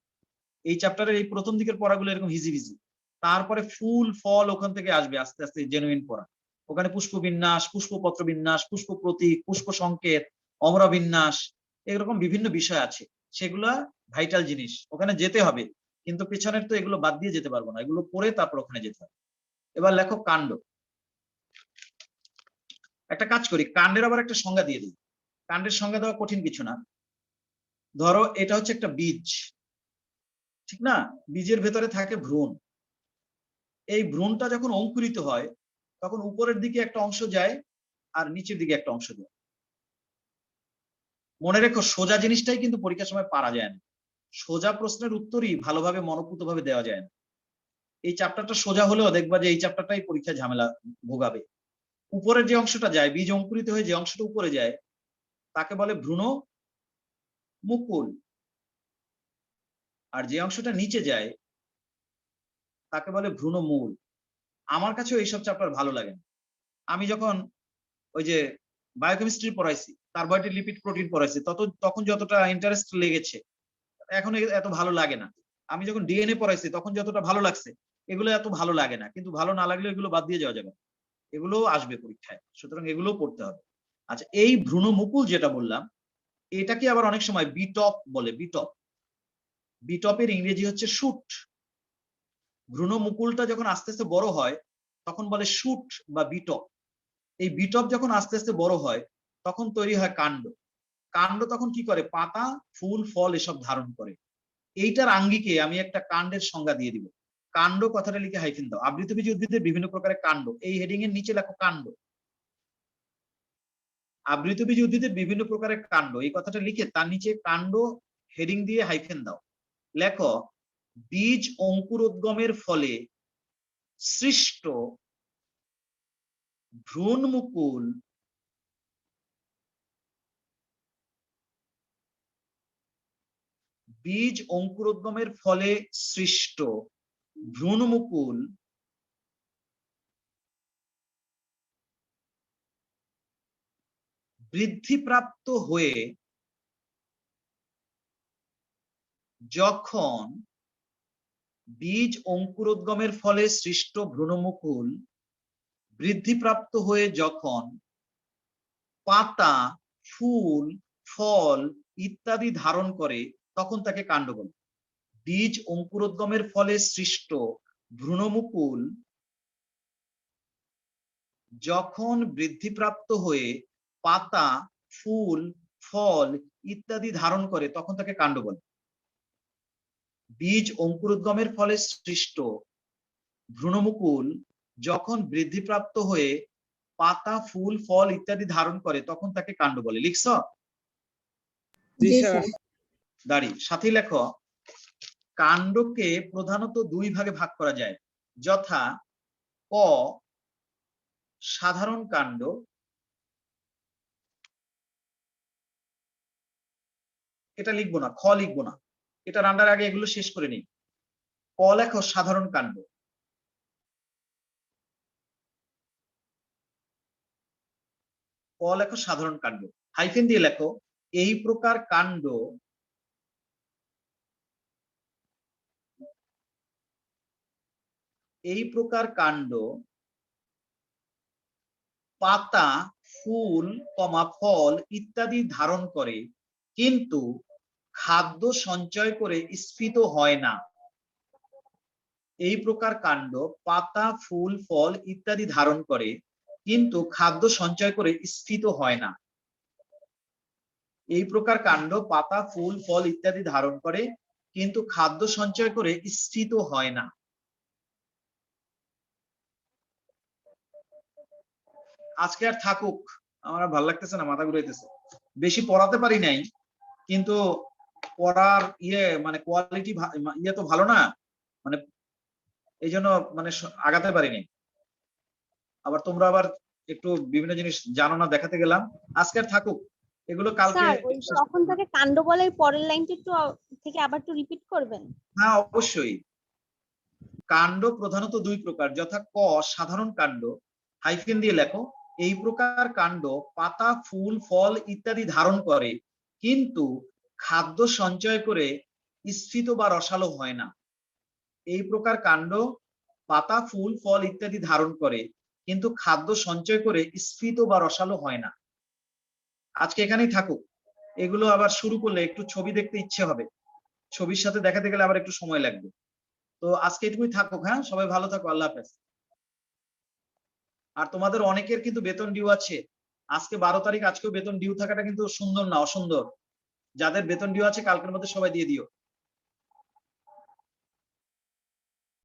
A: এই চ্যাপ্টারের এই প্রথম দিকের পড়াগুলো এরকম হিজিবিজি, তারপরে ফুল ফল ওখান থেকে আসবে আস্তে আস্তে জেনুইন পড়া। ওখানে পুষ্প বিন্যাস, পুষ্পপত্র বিন্যাস, পুষ্প প্রতীক, পুষ্প সংকেত, অমরা বিন্যাস, এরকম বিভিন্ন বিষয় আছে। সেগুলা ভাইটাল জিনিস, ওখানে যেতে হবে। কিন্তু পেছনের তো এগুলো বাদ দিয়ে যেতে পারবো না, এগুলো পড়ে তারপর ওখানে যেতে হবে। এবার লেখো কাণ্ড। একটা কাজ করি, কাণ্ডের আবার একটা সংজ্ঞা দিয়ে দিই। কাণ্ডের সংজ্ঞা দেওয়া কঠিন কিছু না। ধরো এটা হচ্ছে একটা বীজ, ঠিক না? বীজের ভেতরে থাকে ভ্রূণ। এই ভ্রূণটা যখন অঙ্কুরিত হয় তখন উপরের দিকে একটা অংশ যায় আর নিচের দিকে একটা অংশ যায়। মনে রেখো, সোজা জিনিসটাই কিন্তু পরীক্ষার সময় পারা যায় না। সোজা প্রশ্নের উত্তরই ভালোভাবে মনোপুতভাবে দেওয়া যায় না। এই চ্যাপ্টারটা সোজা হলেও দেখবা যে এই চ্যাপ্টারটাই পরীক্ষায় ঝামেলা ভোগাবে। উপরের যে অংশটা যায়, বীজ অঙ্কুরিত হয়ে যে অংশটা উপরে যায় তাকে বলে ভ্রূণ মুকুল, আর যে অংশটা নিচে যায় তাকে বলে ভ্রূণ মূল। আমার কাছেও এইসব চ্যাপ্টার ভালো লাগে না। আমি যখন ওই যে বায়োকেমিস্ট্রি পড়াইছি, কার্বোহাইড্রেট লিপিড প্রোটিন পড়াইছি, তখন যতটা ইন্টারেস্ট লেগেছে এখন এত ভালো লাগে না। আমি যখন ডিএনএ পড়াইছি তখন যতটা ভালো লাগছে এগুলো এত ভালো লাগে না। কিন্তু ভালো না লাগলে এগুলো বাদ দিয়ে যাওয়া যাবে, এগুলোও আসবে পরীক্ষায়, সুতরাং এগুলোও পড়তে হবে। আচ্ছা, এই ভ্রূণ মুকুল যেটা বললাম এটাকে আবার অনেক সময় বিটপ বলে। বিটপ, বিটপের ইংরেজি হচ্ছে শুট। ভ্রূণ মুকুলটা যখন আস্তে আস্তে বড় হয় তখন বলে শুট বা বিটপ। এই বিটপ যখন আস্তে আস্তে বড় হয় তখন তৈরি হয় কাণ্ড। কাণ্ড তখন কি করে? পাতা, ফুল, ফল এসব ধারণ করে। এইটার আঙ্গিকে আমি একটা কাণ্ডের সংজ্ঞা দিয়ে দিব। কাণ্ড কথাটা লিখে হাইফেন দাও। আবৃতবীজী উদ্ভিদের বিভিন্ন প্রকারের কাণ্ড, এই হেডিং এর নিচে লেখো কাণ্ড। আবৃতবীজী উদ্ভিদের বিভিন্ন প্রকারের কাণ্ড, এই কথাটা লিখে তার নিচে কাণ্ড হেডিং দিয়ে হাইফেন দাও। লেখো বীজ অঙ্কুরোদ্গমের ফলে সৃষ্ট ভ্রূণ মুকুল বীজ অঙ্কুরোদ্গমের ফলে সৃষ্ট ভ্রূণ মুকুল বৃদ্ধিপ্রাপ্ত হয়ে যখন বীজ অঙ্কুরোদ্গমের ফলে সৃষ্ট ভ্রূণমুকুল বৃদ্ধিপ্রাপ্ত হয়ে যখন পাতা, ফুল, ফল ইত্যাদি ধারণ করে তখন তাকে কাণ্ড বলে। বীজ অঙ্কুরোদ্গমের ফলে সৃষ্ট ভ্রূণমুকুল যখন বৃদ্ধিপ্রাপ্ত হয়ে পাতা, ফুল, ফল ইত্যাদি ধারণ করে তখন তাকে কাণ্ড বলে। বীজ অঙ্কুরোদ্গমের ফলে সৃষ্ট ভ্রূণমুকুল যখন বৃদ্ধিপ্রাপ্ত হয়ে পাতা, ফুল, ফল ইত্যাদি ধারণ করে তখন তাকে কাণ্ড বলে। লিখছ?
B: জি স্যার।
A: দাঁড়ি সাথে লেখো কাণ্ডকে প্রধানত দুই ভাগে ভাগ করা যায়, যথা ক সাধারণ কাণ্ড, এটা লিখবো না, খ লিখবো না, এটা রান্নার আগে এগুলো শেষ করে নিই। ক লেখো সাধারণ কাণ্ড, ক লেখো সাধারণ কাণ্ড, হাইফেন দিয়ে লেখো এই প্রকার কাণ্ড পাতা, ফুল, ফল ইত্যাদি ধারণ করে কিন্তু খাদ্য সঞ্চয় করে স্ফীত হয় না। এই প্রকার কাণ্ড পাতা, ফুল, ফল ইত্যাদি ধারণ করে কিন্তু খাদ্য সঞ্চয় করে স্ফীত হয় না। এই প্রকার কাণ্ড পাতা, ফুল, ফল ইত্যাদি ধারণ করে কিন্তু খাদ্য সঞ্চয় করে স্ফীত হয় না। আজকে আর থাকুক, আমার ভালো লাগতেছে না, মাথা ঘুরাইতেছে। বেশি পড়াতে পারি নাই, কিন্তু পড়ার মানে কোয়ালিটি তো ভালো না, মানে এই জন্য মানে আগাতে পারিনি। আবার তোমরা আবার একটু বিভিন্ন জিনিস জানো না দেখাতে গেলাম। আজকে আর থাকুক, এগুলো কালকে।
G: তখন তাকে কাণ্ড বলে পরের লাইনটা একটু থেকে আবার একটু রিপিট করবেন?
A: হ্যাঁ অবশ্যই। কাণ্ড প্রধানত দুই প্রকার, যথা ক সাধারণ কাণ্ড, হাইফেন দিয়ে লেখো এই প্রকার কাণ্ড পাতা, ফুল, ফল ইত্যাদি ধারণ করে কিন্তু খাদ্য সঞ্চয় করে স্ফীত বা রসালো হয় না। এই প্রকার কাণ্ড পাতা, ফুল, ফল ইত্যাদি ধারণ করে কিন্তু খাদ্য সঞ্চয় করে স্ফীত বা রসালো হয় না। আজকে এখানেই থাকুক, এগুলো আবার শুরু করলে একটু ছবি দেখতে ইচ্ছে হবে, ছবির সাথে দেখাতে গেলে আবার একটু সময় লাগবে। তো আজকে এটুকুই থাকুক। হ্যাঁ, সবাই ভালো থাকো, আল্লাহ হাফেজ। আর তোমাদের অনেকের কিন্তু বেতন ডিউ আছে, আজকে 12 তারিখ, আজকেও বেতন ডিউ থাকাটা কিন্তু সুন্দর না, অসুন্দর। যাদের বেতন ডিউ আছে কালকের মধ্যে সবাই দিয়ে দিও।